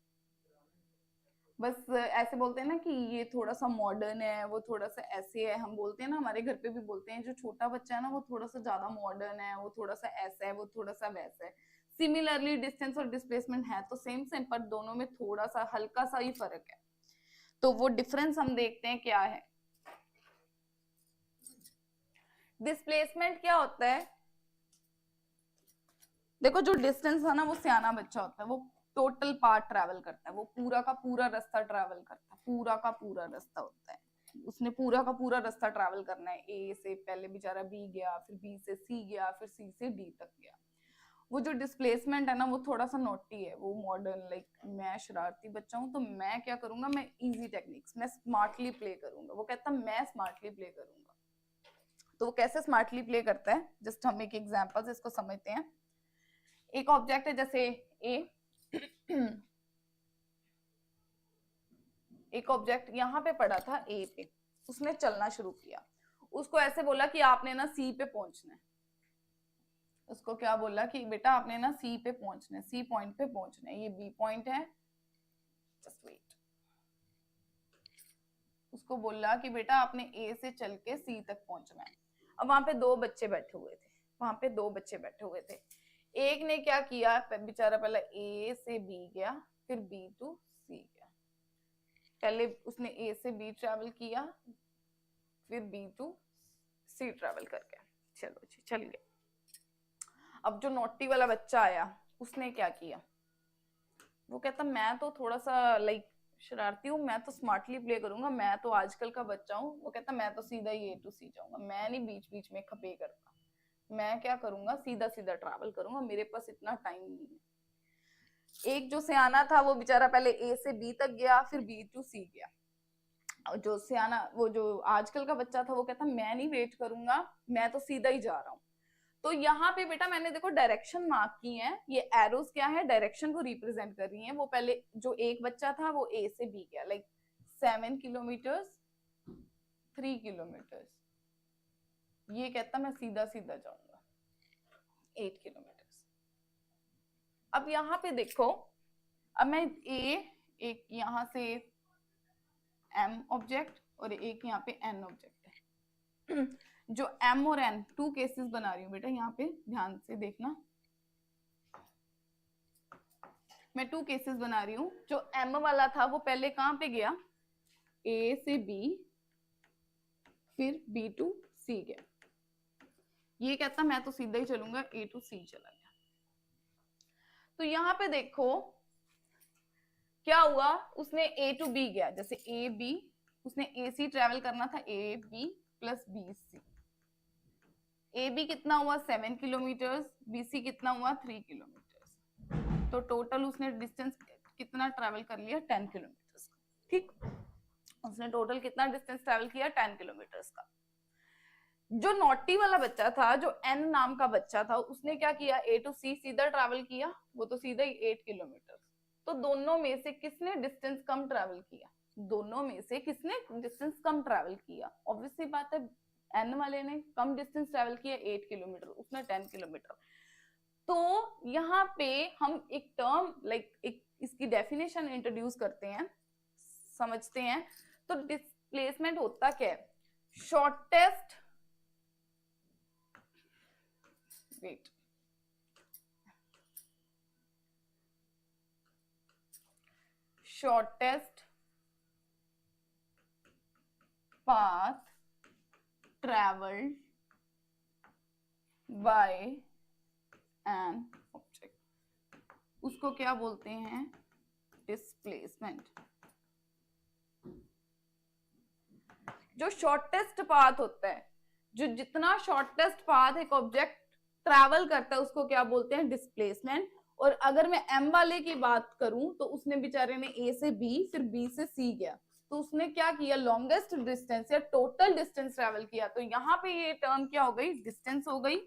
बस ऐसे बोलते हैं ना कि ये थोड़ा सा मॉडर्न है, वो थोड़ा सा ऐसे है, हम बोलते हैं ना, हमारे घर पे भी बोलते हैं जो छोटा बच्चा है ना वो थोड़ा सा ज्यादा मॉडर्न है, वो थोड़ा सा ऐसा है, वो थोड़ा सा वैसा है। सिमिलरली डिस्टेंस और डिस्प्लेसमेंट है तो सेम सेम, पर दोनों में थोड़ा सा हल्का सा ही फर्क है। तो वो डिफरेंस हम देखते हैं क्या है। डिस्प्लेसमेंट क्या होता है, देखो जो डिस्टेंस है ना वो सियाना बच्चा होता है, वो टोटल पार्ट ट्रैवल करता है, वो पूरा का पूरा रास्ता ट्रैवल करता है, पूरा का पूरा रास्ता होता है, उसने पूरा का पूरा रास्ता ट्रैवल करना है। ए से पहले बेचारा बी गया, फिर बी से सी गया, फिर सी से डी तक गया। वो जो डिस्प्लेसमेंट है ना वो थोड़ा सा नोटी है, वो मॉडर्न, लाइक मैं शरारती बच्चा हूँ तो मैं क्या करूंगा, मैं इजी टेक्निक्स, मैं स्मार्टली प्ले करूंगा। वो कहता मैं स्मार्टली प्ले करूंगा। तो वो कैसे स्मार्टली प्ले करता है, जस्ट हम एक एग्जांपल से इसको समझते हैं। एक ऑब्जेक्ट है जैसे ए, एक ऑब्जेक्ट यहाँ पे पड़ा था ए पे, उसने चलना शुरू किया, उसको ऐसे बोला कि आपने ना सी पे पहुंचना है। उसको क्या बोला कि बेटा आपने ना सी पे पहुंचना है, सी पॉइंट पे पहुंचना है, ये बी पॉइंट है, जस्ट वेट। उसको बोला कि बेटा आपने ए से चल के सी तक पहुंचना है। अब वहां पे दो बच्चे बैठे हुए थे। एक ने क्या किया, बेचारा पहले ए से बी गया, फिर बी टू सी गया। पहले उसने ए से बी ट्रैवल किया, फिर बी टू सी ट्रैवल करके चलो जी चल गया। अब जो नोटी वाला बच्चा आया उसने क्या किया, वो कहता मैं तो थोड़ा सा लाइक शरारती हूँ, मैं तो स्मार्टली प्ले करूंगा, मैं तो आजकल का बच्चा हूँ। वो कहता मैं तो सीधा ही ए टू सी जाऊंगा, मैं नहीं बीच बीच में खपे करता, मैं क्या करूंगा सीधा सीधा ट्रैवल करूंगा, मेरे पास इतना टाइम नहीं है। एक जो सियाना था वो बेचारा पहले ए से बी तक गया, फिर बी टू सी गया। जो सियाना, वो जो आजकल का बच्चा था वो कहता मैं नहीं वेट करूंगा, मैं तो सीधा ही जा रहा हूँ। तो यहाँ पे बेटा मैंने देखो डायरेक्शन मार्क की है, ये एरोस क्या है, डायरेक्शन को रिप्रेजेंट कर रही है। वो पहले जो एक बच्चा था वो ए से बी गया, लाइक 7 किलोमीटर 3 किलोमीटर, ये कहता मैं सीधा सीधा जाऊंगा 8 किलोमीटर। अब यहाँ पे देखो, अब मैं एक यहाँ से m ऑब्जेक्ट और एक यहाँ पे n ऑब्जेक्ट है। जो m और n टू केसेस बना रही हूँ बेटा, यहाँ पे ध्यान से देखना, मैं टू केसेस बना रही हूँ। जो m वाला था वो पहले कहाँ पे गया, a से b, फिर b टू c गया। ये कहता मैं तो सीधा ही चलूंगा, a टू c चला गया। तो यहाँ पे देखो क्या हुआ, उसने a टू b गया, जैसे a b, उसने a c ट्रेवल करना था, a b plus b c। A B कितना हुआ 7 किलोमीटर, बी सी कितना हुआ 3 किलोमीटर। तो टोटल उसने डिस्टेंस कितना ट्रैवल कर लिया 10 किलोमीटर। ठीक, उसने टोटल कितना डिस्टेंस ट्रैवल किया 10 किलोमीटर का। जो नॉटी वाला बच्चा था, जो एन नाम का बच्चा था, उसने क्या किया, ए टू सी सीधा ट्रैवल किया, वो तो सीधा ही 8 किलोमीटर। तो दोनों में से किसने डिस्टेंस कम ट्रैवल किया, दोनों में से किसने डिस्टेंस कम ट्रैवल किया, ऑब्वियसली बात है एन वाले ने कम डिस्टेंस ट्रैवल किया 8 किलोमीटर, उसने 10 किलोमीटर। तो यहाँ पे हम एक टर्म लाइक एक इसकी डेफिनेशन इंट्रोड्यूस करते हैं, समझते हैं। तो डिस्प्लेसमेंट होता क्या है, shortest weight, shortest path traveled by an object, उसको क्या बोलते हैं, डिस्प्लेसमेंट। जो शॉर्टेस्ट पाथ होता है, जो जितना शॉर्टेस्ट पाथ एक ऑब्जेक्ट ट्रैवल करता है उसको क्या बोलते हैं, डिस्प्लेसमेंट। और अगर मैं एम वाले की बात करूं तो उसने बेचारे ने ए से बी फिर बी से सी गया, तो उसने क्या किया, लॉन्गेस्ट डिस्टेंस या टोटल डिस्टेंस ट्रैवल किया। तो यहाँ पे ये टर्म क्या हो गई, डिस्टेंस हो गई।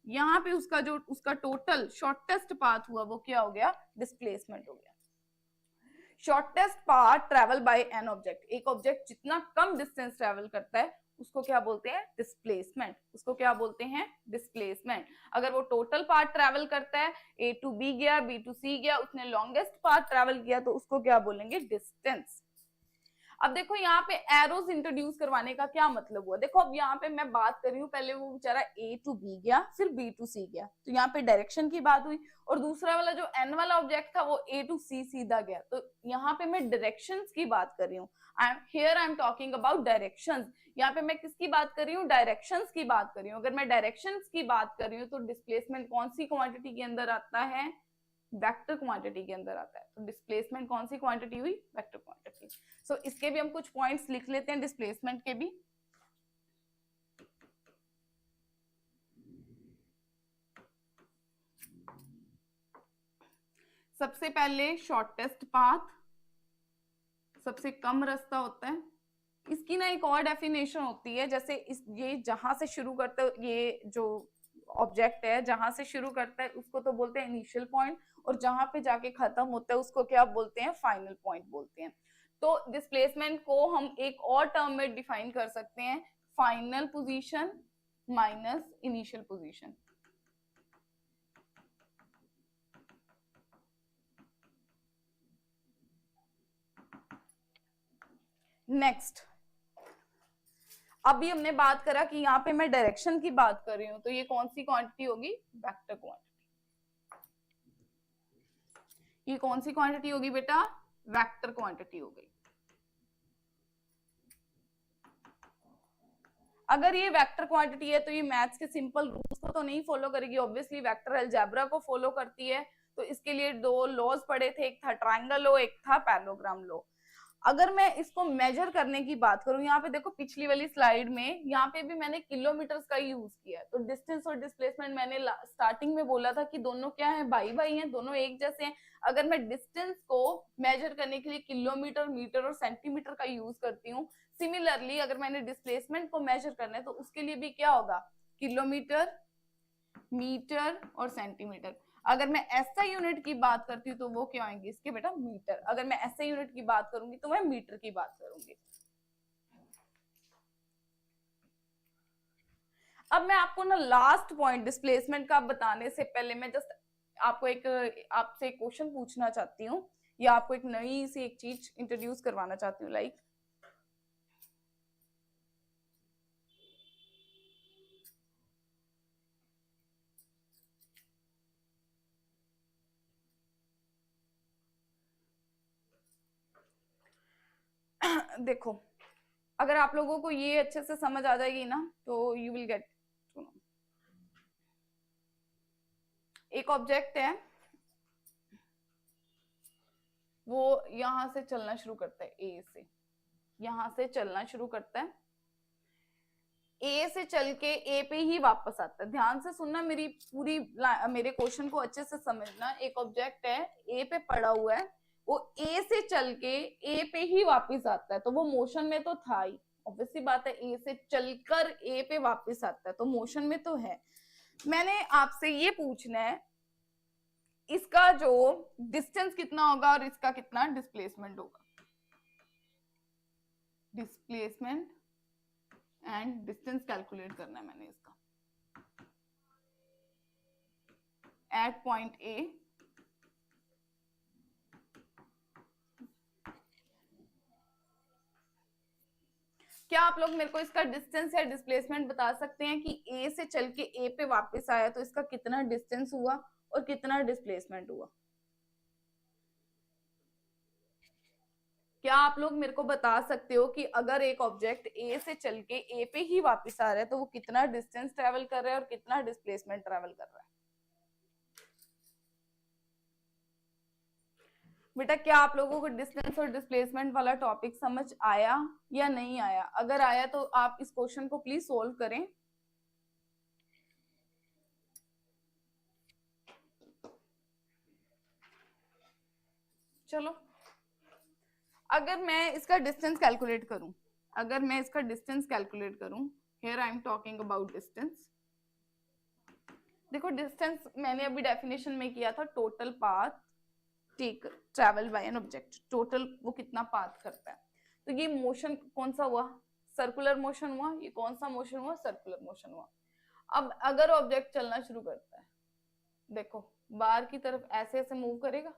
यहाँ पे उसका जो उसका टोटल शॉर्टेस्ट पाथ हुआ वो क्या हो गया, डिस्प्लेसमेंट हो गया। Shortest path travel by an object, एक ऑब्जेक्ट जितना कम डिस्टेंस ट्रैवल करता है उसको क्या बोलते हैं, डिस्प्लेसमेंट, उसको क्या बोलते हैं, डिस्प्लेसमेंट। अगर वो टोटल पाथ ट्रैवल करता है, ए टू बी गया, बी टू सी गया, उसने लॉन्गेस्ट पाथ ट्रैवल किया, तो उसको क्या बोलेंगे, डिस्टेंस। अब देखो यहाँ पे एरोस इंट्रोड्यूस करवाने का क्या मतलब हुआ, देखो अब यहाँ पे मैं बात कर रही हूँ, पहले वो बेचारा ए टू बी गया फिर बी टू सी गया, तो यहाँ पे डायरेक्शन की बात हुई। और दूसरा वाला जो एन वाला ऑब्जेक्ट था वो ए टू सी सीधा गया, तो यहाँ पे मैं डायरेक्शंस की बात कर रही हूँ। Here I am talking about directions. यहाँ पे मैं किसकी बात कर रही हूँ, डायरेक्शंस की बात कर रही हूँ। अगर मैं डायरेक्शंस की बात कर रही हूँ तो डिस्प्लेसमेंट कौन सी क्वांटिटी के अंदर आता है, वेक्टर क्वांटिटी के अंदर आता है। तो डिस्प्लेसमेंट कौन सी क्वांटिटी हुई, वेक्टर क्वांटिटी। सो इसके भी हम कुछ पॉइंट्स लिख लेते हैं डिस्प्लेसमेंट के भी। सबसे पहले शॉर्टेस्ट पाथ, सबसे कम रास्ता होता है। इसकी ना एक और डेफिनेशन होती है, जैसे ये जहां से शुरू करते हो, ये जो ऑब्जेक्ट है जहां से शुरू करता है उसको तो बोलते हैं इनिशियल पॉइंट, और जहां पे जाके खत्म होता है उसको क्या बोलते हैं, फाइनल पॉइंट बोलते हैं। तो डिस्प्लेसमेंट को हम एक और टर्म में डिफाइन कर सकते हैं, final position minus initial position. Next अभी हमने बात करा कि यहाँ पे मैं डायरेक्शन की बात कर रही हूँ, तो ये कौन सी क्वांटिटी होगी? Vector quantity. ये कौन सी क्वांटिटी होगी बेटा? वेक्टर क्वांटिटी हो गई। अगर ये वेक्टर क्वांटिटी है तो ये मैथ्स के सिंपल रूल्स को तो नहीं फॉलो करेगी, ऑब्वियसली वेक्टर अलजेब्रा को फॉलो करती है। तो इसके लिए दो लॉज पढ़े थे, एक था ट्रायंगल लॉ, एक था पैरेललोग्राम लॉ। अगर मैं इसको मेजर करने की बात करूं, यहाँ पे देखो पिछली वाली स्लाइड में यहाँ पे भी मैंने किलोमीटर्स का यूज किया है। तो डिस्टेंस और डिस्प्लेसमेंट मैंने स्टार्टिंग में बोला था कि दोनों क्या है, भाई भाई हैं, दोनों एक जैसे हैं। अगर मैं डिस्टेंस को मेजर करने के लिए किलोमीटर, मीटर और सेंटीमीटर का यूज करती हूँ, सिमिलरली अगर मैंने डिस्प्लेसमेंट को मेजर करना है तो उसके लिए भी क्या होगा? किलोमीटर, मीटर और सेंटीमीटर। अगर मैं एसआई यूनिट की बात करती हूँ तो वो क्या आएंगे इसके बेटा? मीटर। अगर मैं एसआई यूनिट की बात करूंगी तो मैं मीटर की बात करूंगी। अब मैं आपको ना लास्ट पॉइंट डिस्प्लेसमेंट का बताने से पहले मैं जस्ट आपको आपसे एक क्वेश्चन पूछना चाहती हूँ, या आपको एक नई सी एक चीज इंट्रोड्यूस करवाना चाहती हूँ। लाइक देखो, अगर आप लोगों को ये अच्छे से समझ आ जाएगी ना तो यू विल गेट। एक ऑब्जेक्ट है, वो यहां से चलना शुरू करता है, ए से, यहां से चलना शुरू करता है, ए से चल के ए पे ही वापस आता है। ध्यान से सुनना, मेरी पूरी मेरे क्वेश्चन को अच्छे से समझना। एक ऑब्जेक्ट है, ए पे पड़ा हुआ है, वो ए से चल के ए पे ही वापस आता है, तो वो मोशन में तो था ही, ऑब्वियसली बात है, ए से चलकर ए पे वापस आता है तो मोशन में तो है। मैंने आपसे ये पूछना है, इसका जो डिस्टेंस कितना होगा और इसका कितना डिस्प्लेसमेंट होगा? डिस्प्लेसमेंट एंड डिस्टेंस कैलकुलेट करना है मैंने इसका। एट पॉइंट ए, क्या आप लोग मेरे को इसका डिस्टेंस या डिस्प्लेसमेंट बता सकते हैं कि ए से चल के ए पे वापस आया तो इसका कितना डिस्टेंस हुआ और कितना डिस्प्लेसमेंट हुआ? क्या आप लोग मेरे को बता सकते हो कि अगर एक ऑब्जेक्ट ए से चल के ए पे ही वापस आ रहा है तो वो कितना डिस्टेंस ट्रेवल कर रहा है और कितना डिस्प्लेसमेंट ट्रेवल कर रहा है? बेटा क्या आप लोगों को डिस्टेंस और डिस्प्लेसमेंट वाला टॉपिक समझ आया या नहीं आया? अगर आया तो आप इस क्वेश्चन को प्लीज सोल्व करें। चलो, अगर मैं इसका डिस्टेंस कैलकुलेट करूं, अगर मैं इसका डिस्टेंस कैलकुलेट करूं, here I am talking about distance. देखो डिस्टेंस मैंने अभी डेफिनेशन में किया था, total path take travel by an object, total वो कितना पाथ करता है। तो ये मोशन कौन सा हुआ? सर्कुलर मोशन हुआ। ये कौन सा मोशन हुआ? सर्कुलर मोशन हुआ। अब अगर ऑब्जेक्ट चलना शुरू करता है, देखो बाहर की तरफ ऐसे ऐसे मूव करेगा,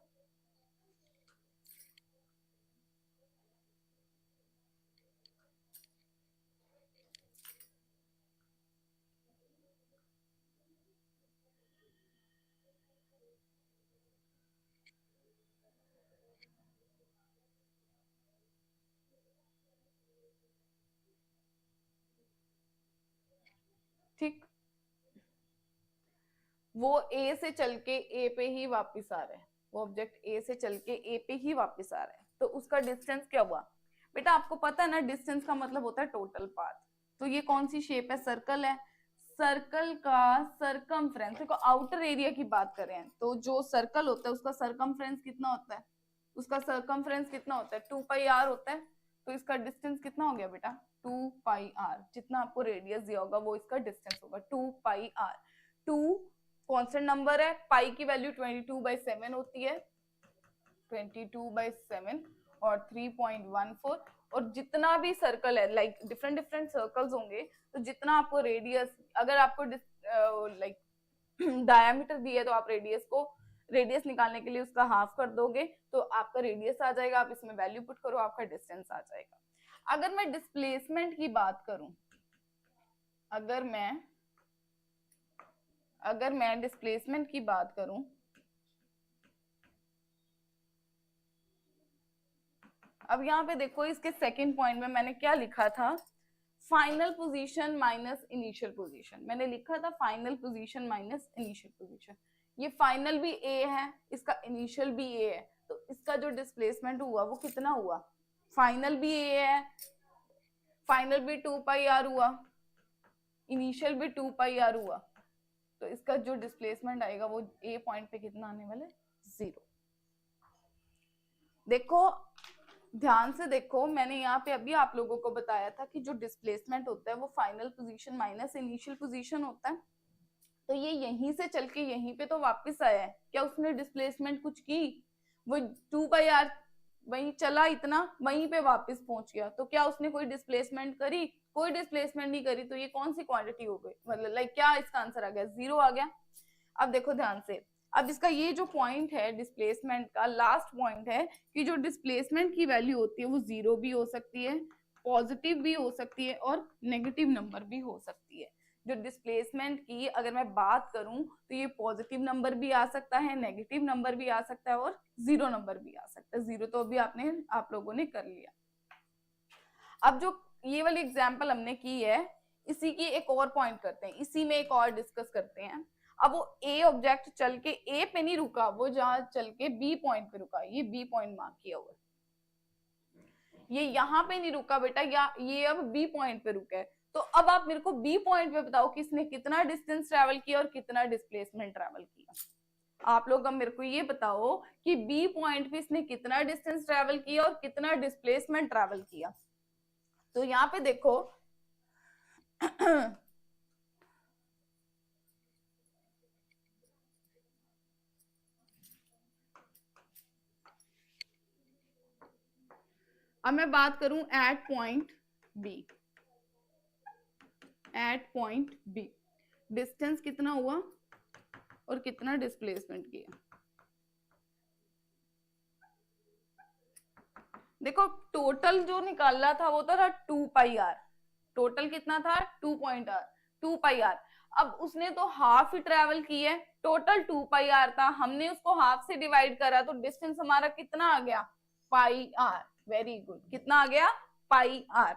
ठीक, वो ए से चल के ए पे ही वापस आ रहा है, वो ऑब्जेक्ट ए से चल के ए पे ही वापस आ रहा है, तो उसका डिस्टेंस क्या हुआ? बेटा आपको पता है ना, डिस्टेंस का मतलब होता है टोटल पाथ। तो ये कौन सी शेप है? सर्कल है। सर्कल का सरकमफ्रेंस, देखो आउटर एरिया की बात करें तो जो सर्कल होता है उसका सरकमफ्रेंस कितना होता है? उसका सरकमफ्रेंस कितना होता है? 2πr होता है। तो इसका डिस्टेंस कितना हो गया बेटा? 2πr। जितना आपको रेडियस दिया होगा वो इसका डिस्टेंस होगा, 2πr। 2 कांस्टेंट नंबर है, पाई की वैल्यू 22/7 होती है, 22/7 और 3.14। और जितना भी सर्कल है, लाइक डिफरेंट डिफरेंट सर्कल्स होंगे, तो जितना आपको रेडियस, अगर आपको लाइक डायमीटर दी है तो आप रेडियस निकालने के लिए उसका हाफ कर दोगे तो आपका रेडियस आ जाएगा। आप इसमें वैल्यू पुट करो, आपका डिस्टेंस आ जाएगा। अगर मैं डिस्प्लेसमेंट की बात करूं, अगर मैं डिस्प्लेसमेंट की बात करूं, अब यहाँ पे देखो इसके सेकंड पॉइंट में मैंने क्या लिखा था, final position minus initial position. मैंने लिखा था final position minus initial position. ये फाइनल भी ए है, इसका इनिशियल भी ए है, तो इसका जो डिस्प्लेसमेंट हुआ वो कितना हुआ, फाइनल भी ए है, फाइनल भी 2 पाई आर हुआ, इनिशियल भी 2 पाई आर हुआ, तो इसका जो डिस्प्लेसमेंट आएगा वो ए पॉइंट पे कितना आने वाला है, 0। देखो ध्यान से देखो, मैंने यहाँ पे अभी आप लोगों को बताया था कि जो डिस्प्लेसमेंट होता है वो final position minus initial position होता है। तो ये यहीं से चल के यहीं पे तो वापस आया है, क्या उसने डिस्प्लेसमेंट कुछ की, वो 2 पाई आर वहीं चला, इतना वहीं पे वापस पहुंच गया, तो क्या उसने कोई डिस्प्लेसमेंट करी, कोई डिस्प्लेसमेंट नहीं करी, तो ये कौन सी क्वांटिटी हो गई, मतलब लाइक क्या इसका आंसर आ गया, 0 आ गया। अब देखो ध्यान से, अब इसका ये जो पॉइंट है डिस्प्लेसमेंट का, लास्ट पॉइंट है कि जो डिस्प्लेसमेंट की वैल्यू होती है वो 0 भी हो सकती है, पॉजिटिव भी हो सकती है और नेगेटिव नंबर भी हो सकती है। जो डिस्प्लेसमेंट की अगर मैं बात करूं तो ये पॉजिटिव नंबर भी आ सकता है, नेगेटिव नंबर भी आ सकता है और 0 नंबर भी आ सकता है। 0 तो अभी आप लोगों ने कर लिया। अब जो ये वाली एग्जाम्पल हमने की है, इसी की एक और पॉइंट करते हैं, इसी में एक और डिस्कस करते हैं। अब वो ए ऑब्जेक्ट चल के ए पे नहीं रुका, वो जहां चल के बी पॉइंट पे रुका, ये बी पॉइंट मार्क किया हुआ है, ये यहाँ पे नहीं रुका बेटा, या ये अब बी पॉइंट पे रुका है। तो अब आप मेरे को बी पॉइंट पे बताओ कि इसने कितना डिस्टेंस ट्रेवल किया और कितना डिस्प्लेसमेंट ट्रेवल किया। आप लोग अब मेरे को ये बताओ कि बी पॉइंट पे इसने कितना डिस्टेंस ट्रेवल किया और कितना डिस्प्लेसमेंट ट्रेवल किया। तो यहाँ पे देखो अब मैं बात करूं एट पॉइंट बी, डिस्टेंस कितना हुआ और कितना डिस्प्लेसमेंट किया। देखो टोटल जो निकालना था वो तो था 2 पाई आर, टोटल कितना था 2 पाई आर। अब उसने तो हाफ ही ट्रेवल की है, टोटल 2 पाई आर था, हमने उसको हाफ से डिवाइड करा तो डिस्टेंस हमारा कितना आ गया, पाई आर। वेरी गुड, कितना आ गया, पाई आर।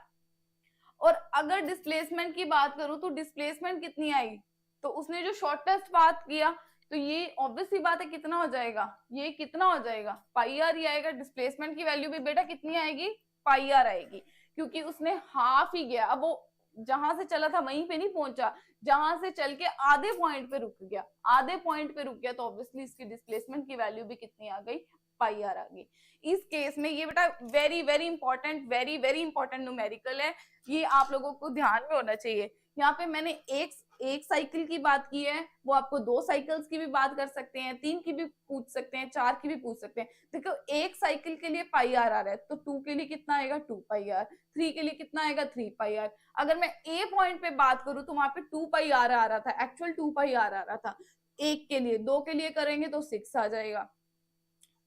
और अगर डिस्प्लेसमेंट की बात करूं तो डिस्प्लेसमेंट कितनी आई, तो उसने जो शॉर्टेस्ट पाथ किया, तो ये ऑब्वियस सी बात है कितना हो जाएगा, ये कितना हो जाएगा, पाई आर ही आएगा। डिस्प्लेसमेंट की वैल्यू भी बेटा कितनी आएगी, पाई आर आएगी, क्योंकि उसने हाफ ही गया। अब वो जहां से चला था वहीं पे नहीं पहुंचा, जहां से चल के आधे पॉइंट पे रुक गया, आधे पॉइंट पे रुक गया, तो ऑब्वियसली इसकी डिस्प्लेसमेंट की वैल्यू भी कितनी आ गई, पाई आर आ गई। इस केस में ये बेटा very very important, very very important numerical है, ये आप लोगों को ध्यान में होना चाहिए। यहाँ पे मैंने एक साइकिल की बात की है, वो आपको 2 साइकिल्स की भी बात कर सकते हैं, 3 की भी पूछ सकते हैं, 4 की भी पूछ सकते हैं। देखो एक साइकिल के लिए पाई आर आ रहा है, तो 2 के लिए कितना आएगा, 2 पाई आर, 3 के लिए कितना आएगा, 3 पाई आर। अगर मैं ए पॉइंट पे बात करूं तो वहां पे 2 पाई आर आ रहा था, एक्चुअल 2 पाई आर आ रहा था एक के लिए, 2 के लिए करेंगे तो 6 आ जाएगा,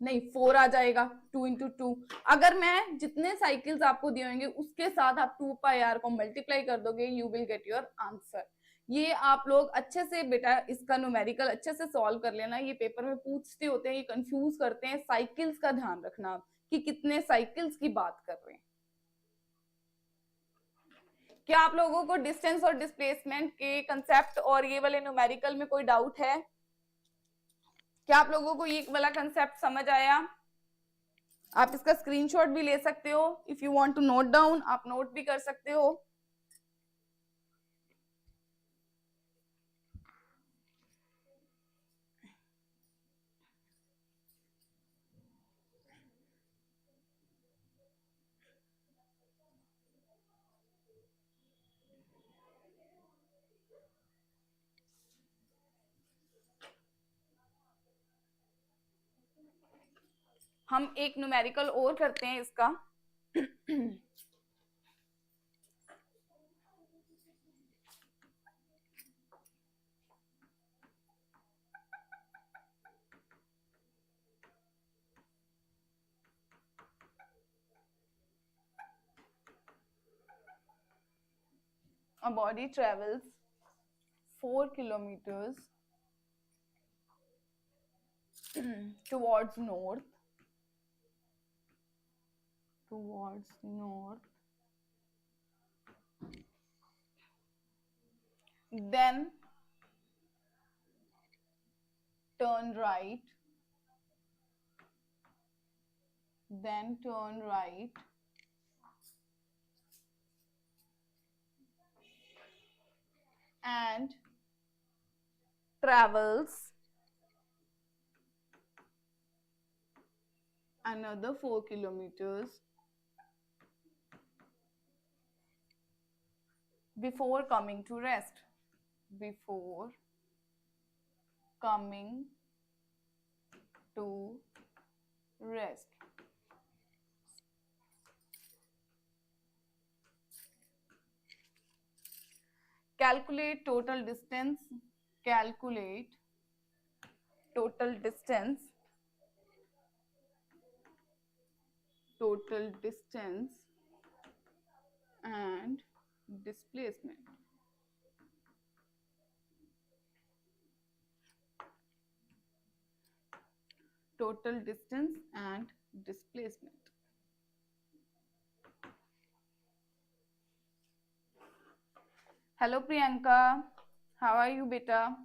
नहीं 4 आ जाएगा, 2 इंटू 2। अगर मैं जितने साइकिल्स आपको दिए होंगे उसके साथ आप 2 पाई आर को मल्टीप्लाई कर दोगे, you will get your answer. ये आप लोग अच्छे से बेटा इसका न्यूमेरिकल अच्छे से सॉल्व कर लेना, ये पेपर में पूछते होते हैं, ये कंफ्यूज करते हैं, साइकिल्स का ध्यान रखना कि कितने साइकिल्स की बात कर रहे हैं। क्या आप लोगों को डिस्टेंस और डिस्प्लेसमेंट के कंसेप्ट और ये वाले न्यूमेरिकल में कोई डाउट है? क्या आप लोगों को ये वाला कंसेप्ट समझ आया? आप इसका स्क्रीनशॉट भी ले सकते हो, if you want to note down आप नोट भी कर सकते हो। हम एक न्यूमेरिकल और करते हैं इसका a body travels 4 kilometers towards north, then turn right, and travels another 4 kilometers before coming to rest. Before coming to rest. Calculate total distance. Calculate total distance. Total distance and displacement. Total distance and displacement. Hello Priyanka, how are you beta?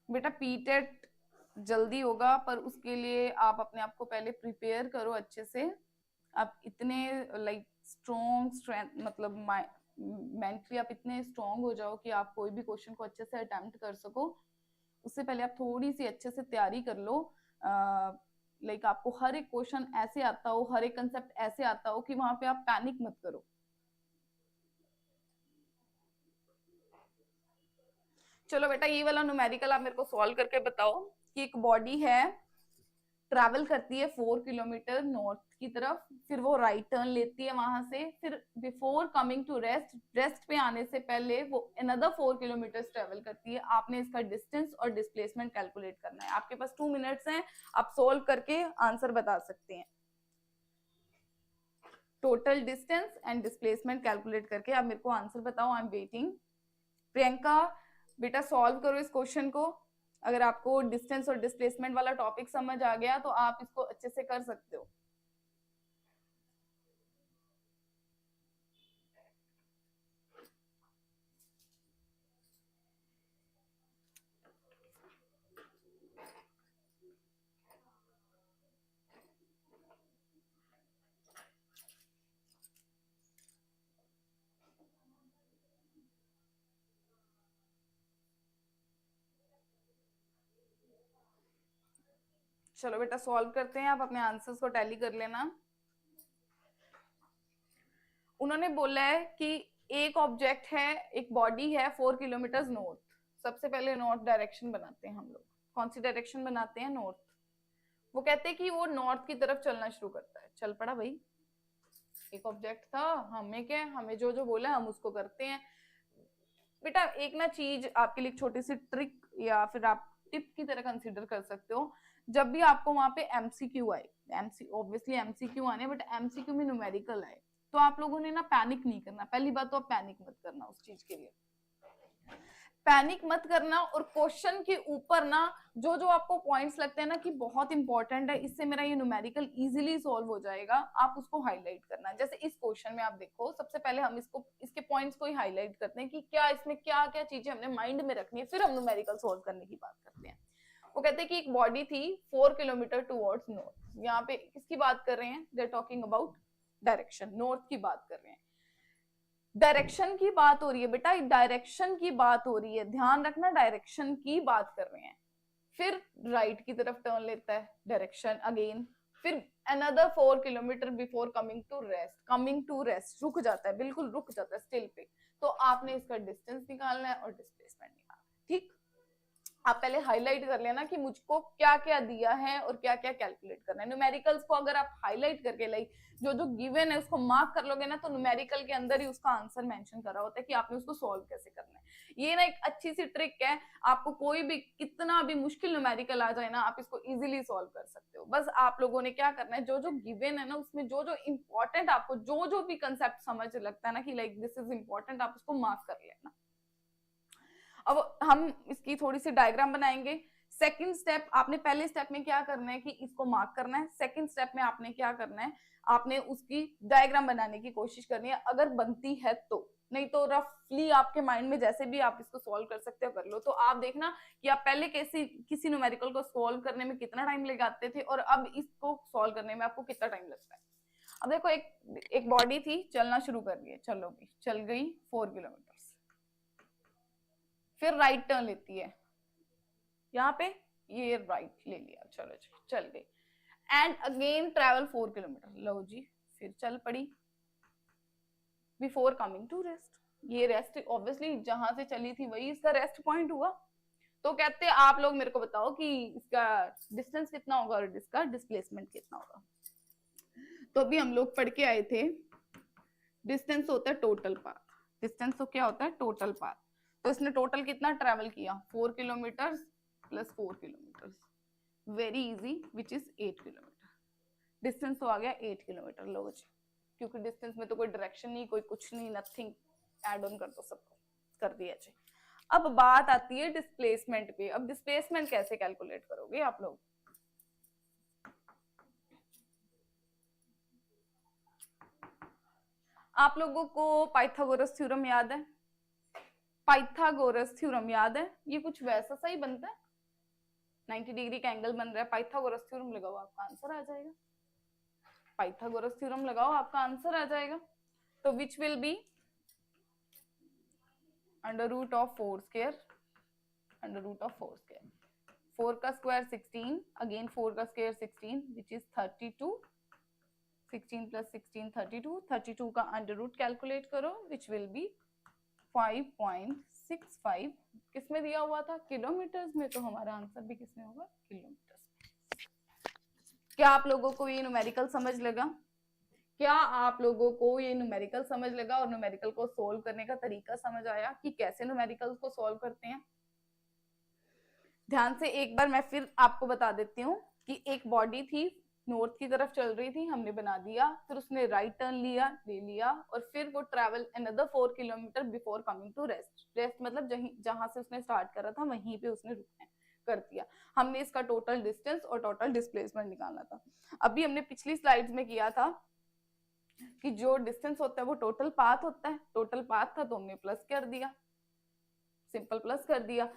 बेटा PTET जल्दी होगा, पर उसके लिए आप अपने आप को पहले प्रिपेयर करो अच्छे से. आप इतने लाइक स्ट्रॉन्ग मतलब मेंटली आप इतने स्ट्रॉन्ग हो जाओ कि आप कोई भी क्वेश्चन को अच्छे से अटेम्प्ट कर सको. उससे पहले आप थोड़ी सी अच्छे से तैयारी कर लो. लाइक आपको हर एक क्वेश्चन ऐसे आता हो, हर एक कंसेप्ट ऐसे आता हो कि वहां पे आप पैनिक मत करो. चलो बेटा, ये वाला न्यूमेरिकल आप मेरे को सॉल्व करके बताओ कि एक बॉडी है, ट्रैवल करती है 4 किलोमीटर नॉर्थ की तरफ, फिर वो राइट टर्न लेती है वहां से, फिर बिफोर कमिंग टू रेस्ट पे आने से पहले वो अनदर 4 किलोमीटर ट्रैवल करती है. आपने इसका डिस्टेंस और डिस्प्लेसमेंट कैलकुलेट करना है. आपके पास 2 मिनट्स हैं, आप सोल्व करके आंसर बता सकते हैं. Total distance and displacement calculate करके आप मेरे को आंसर बताओ. I am waiting. प्रियंका बेटा सॉल्व करो इस क्वेश्चन को. अगर आपको डिस्टेंस और डिस्प्लेसमेंट वाला टॉपिक समझ आ गया तो आप इसको अच्छे से कर सकते हो. चलो बेटा सॉल्व करते हैं. आप अपने आंसर्स को टैली कर लेना. उन्होंने बोला है कि एक ऑब्जेक्ट है, एक बॉडी है 4 किलोमीटर नॉर्थ. सबसे पहले नॉर्थ डायरेक्शन बनाते हैं हम लोग. कौन सी डायरेक्शन बनाते हैं? नॉर्थ. वो कहते हैं कि वो नॉर्थ की तरफ चलना शुरू करता है. चल पड़ा भाई, एक ऑब्जेक्ट था, हमें क्या, हमें जो जो बोला हम उसको करते हैं. बेटा एक ना चीज आपके लिए छोटी सी ट्रिक या फिर आप टिप की तरह कंसीडर कर सकते हो. जब भी आपको वहां पे एमसीक्यू आए, ऑब्वियसली एमसीक्यू आने, बट एमसीक्यू में न्यूमेरिकल आए, तो आप लोगों ने ना पैनिक नहीं करना. पहली बात तो आप पैनिक मत करना उस चीज के लिए. पैनिक मत करना. और क्वेश्चन के ऊपर ना जो जो आपको पॉइंट्स लगते हैं ना कि बहुत इंपॉर्टेंट है, इससे मेरा ये न्यूमेरिकल इजीली सॉल्व हो जाएगा, आप उसको हाईलाइट करना. जैसे इस क्वेश्चन में आप देखो, सबसे पहले हम इसके पॉइंट्स को ही हाईलाइट करते हैं कि क्या इसमें क्या क्या चीजें हमने माइंड में रखनी है, फिर हम न्यूमेरिकल सॉल्व करने की बात करते हैं. वो कहते हैं कि एक बॉडी थी 4 किलोमीटर टुवर्ड्स नॉर्थ. यहाँ पे किसकी बात कर रहे हैं? They are talking about direction. North की बात कर रहे हैं. डायरेक्शन की बात हो रही है बेटा, डायरेक्शन की बात हो रही है, ध्यान रखना, डायरेक्शन की बात कर रहे हैं. फिर राइट की तरफ टर्न लेता है, डायरेक्शन अगेन. फिर another 4 kilometre before coming to rest. Coming to rest रुक जाता है, बिल्कुल रुक जाता है स्टिल पे. तो आपने इसका डिस्टेंस निकालना है और डिस्प्लेसमेंट निकालना है. ठीक. आप पहले हाईलाइट कर लेना कि मुझको क्या क्या दिया है और क्या क्या कैलकुलेट करना है। न्यूमेरिकल्स को अगर आप हाईलाइट करके लाइक जो जो गिवन है उसको मार्क कर लोगे ना, तो न्यूमेरिकल के अंदर ही उसका आंसर मेंशन करा होता है कि आपने उसको सॉल्व कैसे करना है। ये ना एक अच्छी सी ट्रिक है, आपको कोई भी कितना भी मुश्किल न्यूमेरिकल आ जाए ना, आप इसको इजीली सॉल्व कर सकते हो। बस आप लोगों ने क्या करना है, जो जो गिवन है ना उसमें जो जो इंपॉर्टेंट आपको जो जो भी कंसेप्ट समझ लगता है ना कि लाइक दिस इज इंपॉर्टेंट, आप उसको मार्क कर लेना। अब हम इसकी थोड़ी सी डायग्राम बनाएंगे। सेकंड स्टेप, आपने पहले स्टेप में क्या करना है कि इसको मार्क करना है। सेकंड स्टेप में आपने क्या करना है, आपने उसकी डायग्राम बनाने की कोशिश करनी है, अगर बनती है तो, नहीं तो रफली आपके माइंड में जैसे भी आप इसको सॉल्व कर सकते हो कर लो। तो आप देखना कि आप पहले कैसे किसी न्यूमेरिकल को सॉल्व करने में कितना टाइम लगाते थे और अब इसको सॉल्व करने में आपको कितना टाइम लगता है। अब देखो एक बॉडी थी, चलना शुरू कर दिए, चलो भी चल गई 4 किलोमीटर, फिर राइट टर्न लेती है यहाँ पे, ये राइट ले लिया, चलो चल गई, एंड अगेन ट्रेवल 4 किलोमीटर, लो जी फिर चल पड़ी बिफोर कमिंग टू रेस्ट। ये रेस्ट ऑब्वियसली जहां से चली थी वही इसका रेस्ट पॉइंट हुआ। तो कहते हैं आप लोग मेरे को बताओ कि इसका डिस्टेंस कितना होगा और इसका डिस्प्लेसमेंट कितना होगा। तो अभी हम लोग पढ़ के आए थे, डिस्टेंस होता है टोटल पाथ। डिस्टेंस तो क्या होता है, टोटल पाथ। तो इसने टोटल कितना ट्रेवल किया, 4 kilometre plus 4 kilometre, very easy, which is 8 kilometre. Distance तो आ गया 8 किलोमीटर, लो जी, क्योंकि डिस्टेंस में तो कोई डायरेक्शन नहीं, कोई कुछ नहीं, नथिंग, एड ऑन कर दो सबको, कर दिया जी। अब बात आती है डिस्प्लेसमेंट पे। अब डिस्प्लेसमेंट कैसे कैलकुलेट करोगे आप लोग, आप लोगों को पाइथागोरस थ्योरम याद है? पाइथागोरस थ्योरम याद है? ये कुछ वैसा सा ही बनता है, 90 डिग्री का एंगल बन रहा है, पाइथागोरस थ्योरम लगाओ आपका आंसर आ जाएगा। पाइथागोरस थ्योरम लगाओ आपका आंसर आ जाएगा। तो which will be under root of 4 square, under root of 4 square, 4 का स्क्वायर 16, अगेन 4 का स्क्वायर 16, विच इज 32, 16 प्लस 16 32, 32 का अंडर रूट कैलकुलेट करो, विच विल बी 5.65। किसमें दिया हुआ था, किलोमीटर्स में, तो हमारा आंसर भी किसमें होगा, किलोमीटर्स। क्या आप लोगों को ये न्यूमेरिकल समझ लगा? क्या आप लोगों को ये न्यूमेरिकल समझ लगा और न्यूमेरिकल को सोल्व करने का तरीका समझ आया कि कैसे न्यूमेरिकल को सोल्व करते हैं? ध्यान से एक बार मैं फिर आपको बता देती हूँ कि एक बॉडी थी, नॉर्थ की तरफ चल रही थी, हमने बना दिया, फिर उसने राइट टर्न लिया, ले लिया, और फिर वो travel another 4 kilometre before coming to rest. Rest मतलब जहां से उसने स्टार्ट करा था वहीं पे उसने रुकना कर दिया। हमने इसका टोटल डिस्टेंस और टोटल डिस्प्लेसमेंट निकालना था। अभी हमने पिछली स्लाइड्स में किया था कि जो डिस्टेंस होता है वो टोटल पाथ होता है, टोटल पाथ था तो हमने प्लस कर दिया, सिंपल प्लस कर दिया।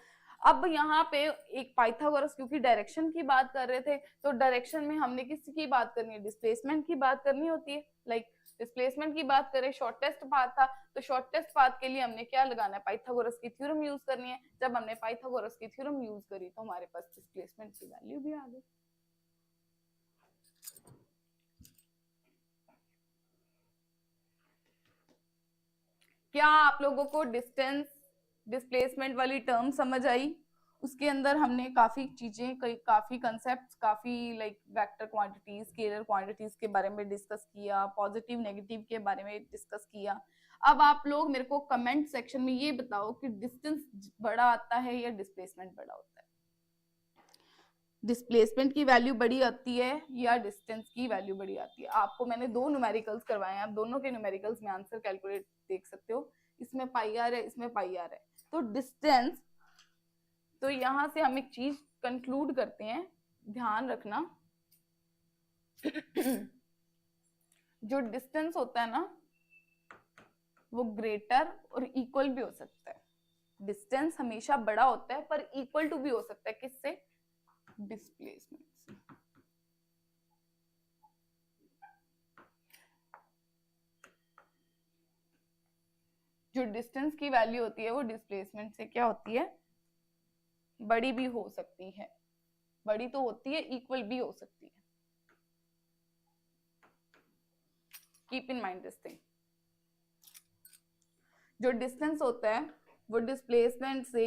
अब यहाँ पे एक पाइथागोरस, क्योंकि डायरेक्शन की बात कर रहे थे, तो डायरेक्शन में हमने किसकी बात करनी है, डिस्प्लेसमेंट की बात करनी होती है। लाइक डिस्प्लेसमेंट की बात करें, शॉर्टेस्ट पाथ था, तो शॉर्टेस्ट पाथ के लिए हमने क्या लगाना है, पाइथागोरस की थ्योरम यूज करनी है। जब हमने पाइथागोरस की थ्योरम यूज करी तो हमारे पास डिस्प्लेसमेंट की वैल्यू भी आ गई। क्या आप लोगों को डिस्टेंस डिस्प्लेसमेंट वाली टर्म समझ आई? उसके अंदर हमने काफी चीजें, काफी कंसेप्ट, काफी like vector quantities, scalar quantities के बारे में डिस्कस किया, पॉजिटिव नेगेटिव के बारे में डिस्कस किया। अब आप लोग मेरे को कमेंट सेक्शन में ये बताओ कि डिस्टेंस बड़ा आता है या डिस्प्लेसमेंट बड़ा होता है? डिस्प्लेसमेंट की वैल्यू बड़ी आती है या डिस्टेंस की वैल्यू बड़ी आती है? आपको मैंने दो न्यूमेरिकल्स करवाए हैं, आप दोनों के न्यूमेरिकल्स में आंसर कैलकुलेट देख सकते हो, इसमें पाई आर है, इसमें पाई आर है। तो डिस्टेंस, तो यहां से हम एक चीज कंक्लूड करते हैं, ध्यान रखना जो डिस्टेंस होता है ना वो ग्रेटर और इक्वल भी हो सकता है। डिस्टेंस हमेशा बड़ा होता है पर इक्वल टू भी हो सकता है, किससे, डिस्प्लेसमेंट से। जो डिस्टेंस की वैल्यू होती है वो डिस्प्लेसमेंट से क्या होती है, बड़ी भी हो सकती है, बड़ी तो होती है, इक्वल भी हो सकती है। Keep in mind this thing. जो डिस्टेंस होता है वो डिस्प्लेसमेंट से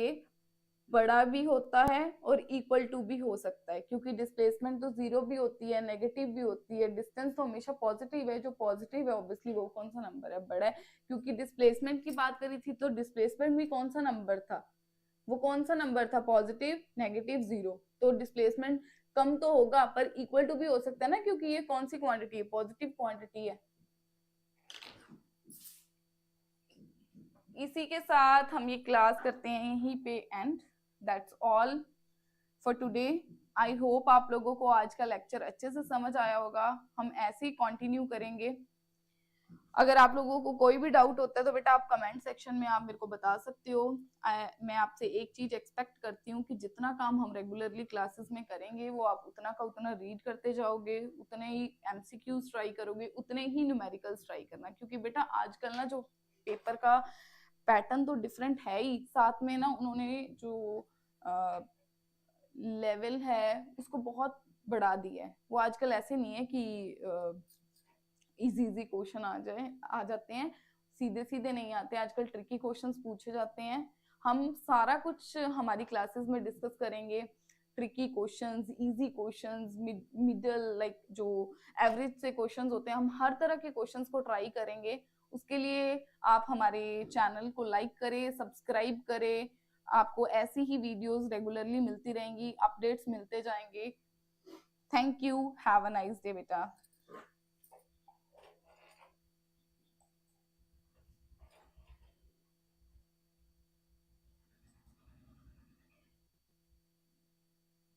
बड़ा भी होता है और इक्वल टू भी हो सकता है, क्योंकि डिस्प्लेसमेंट तो जीरो भी होती है, नेगेटिव भी होती है, डिस्टेंस तो हमेशा पॉजिटिव है। जो पॉजिटिव है ऑब्वियसली वो कौन सा नंबर है, बड़ा है। क्योंकि डिस्प्लेसमेंट की बात करी थी तो डिस्प्लेसमेंट भी कौन सा नंबर था, वो कौन सा नंबर था, पॉजिटिव, नेगेटिव, जीरो। तो डिस्प्लेसमेंट कम तो होगा पर इक्वल टू भी हो सकता है ना, क्योंकि ये कौन सी क्वांटिटी है, पॉजिटिव क्वांटिटी है। इसी के साथ हम ये क्लास करते हैं यहीं पे and. That's all for today. I hope आप लोगों को आज का लेक्चर अच्छे से समझ आया होगा। हम ऐसे ही कंटिन्यू करेंगे। अगर आप लोगों को कोई भी डाउट होता है तो बेटा आप कमेंट सेक्शन में आप मेरे को बता सकते हो। मैं आपसे एक चीज एक्सपेक्ट करती हूँ कि जितना काम हम रेगुलरली क्लासेस में करेंगे वो आप उतना का उतना रीड करते जाओगे, उतने ही एमसीक्यूज ट्राई करोगे, उतने ही न्यूमेरिकल्स ट्राई करना। क्योंकि बेटा आजकल ना जो पेपर का पैटर्न तो डिफरेंट है ही, साथ में ना उन्होंने जो लेवल है उसको बहुत बढ़ा दिया है। वो आजकल ऐसे नहीं है कि इजी इजी क्वेश्चन आ जाते हैं, सीधे सीधे नहीं आते, आजकल ट्रिकी क्वेश्चंस पूछे जाते हैं। हम सारा कुछ हमारी क्लासेस में डिस्कस करेंगे, tricky questions, easy questions, middle, like जो एवरेज से क्वेश्चंस होते हैं, हम हर तरह के क्वेश्चंस को ट्राई करेंगे। उसके लिए आप हमारे चैनल को लाइक करें, सब्सक्राइब करें। आपको ऐसी ही वीडियोस रेगुलरली मिलती रहेंगी, अपडेट्स मिलते जाएंगे। Thank you, have a nice day बेटा।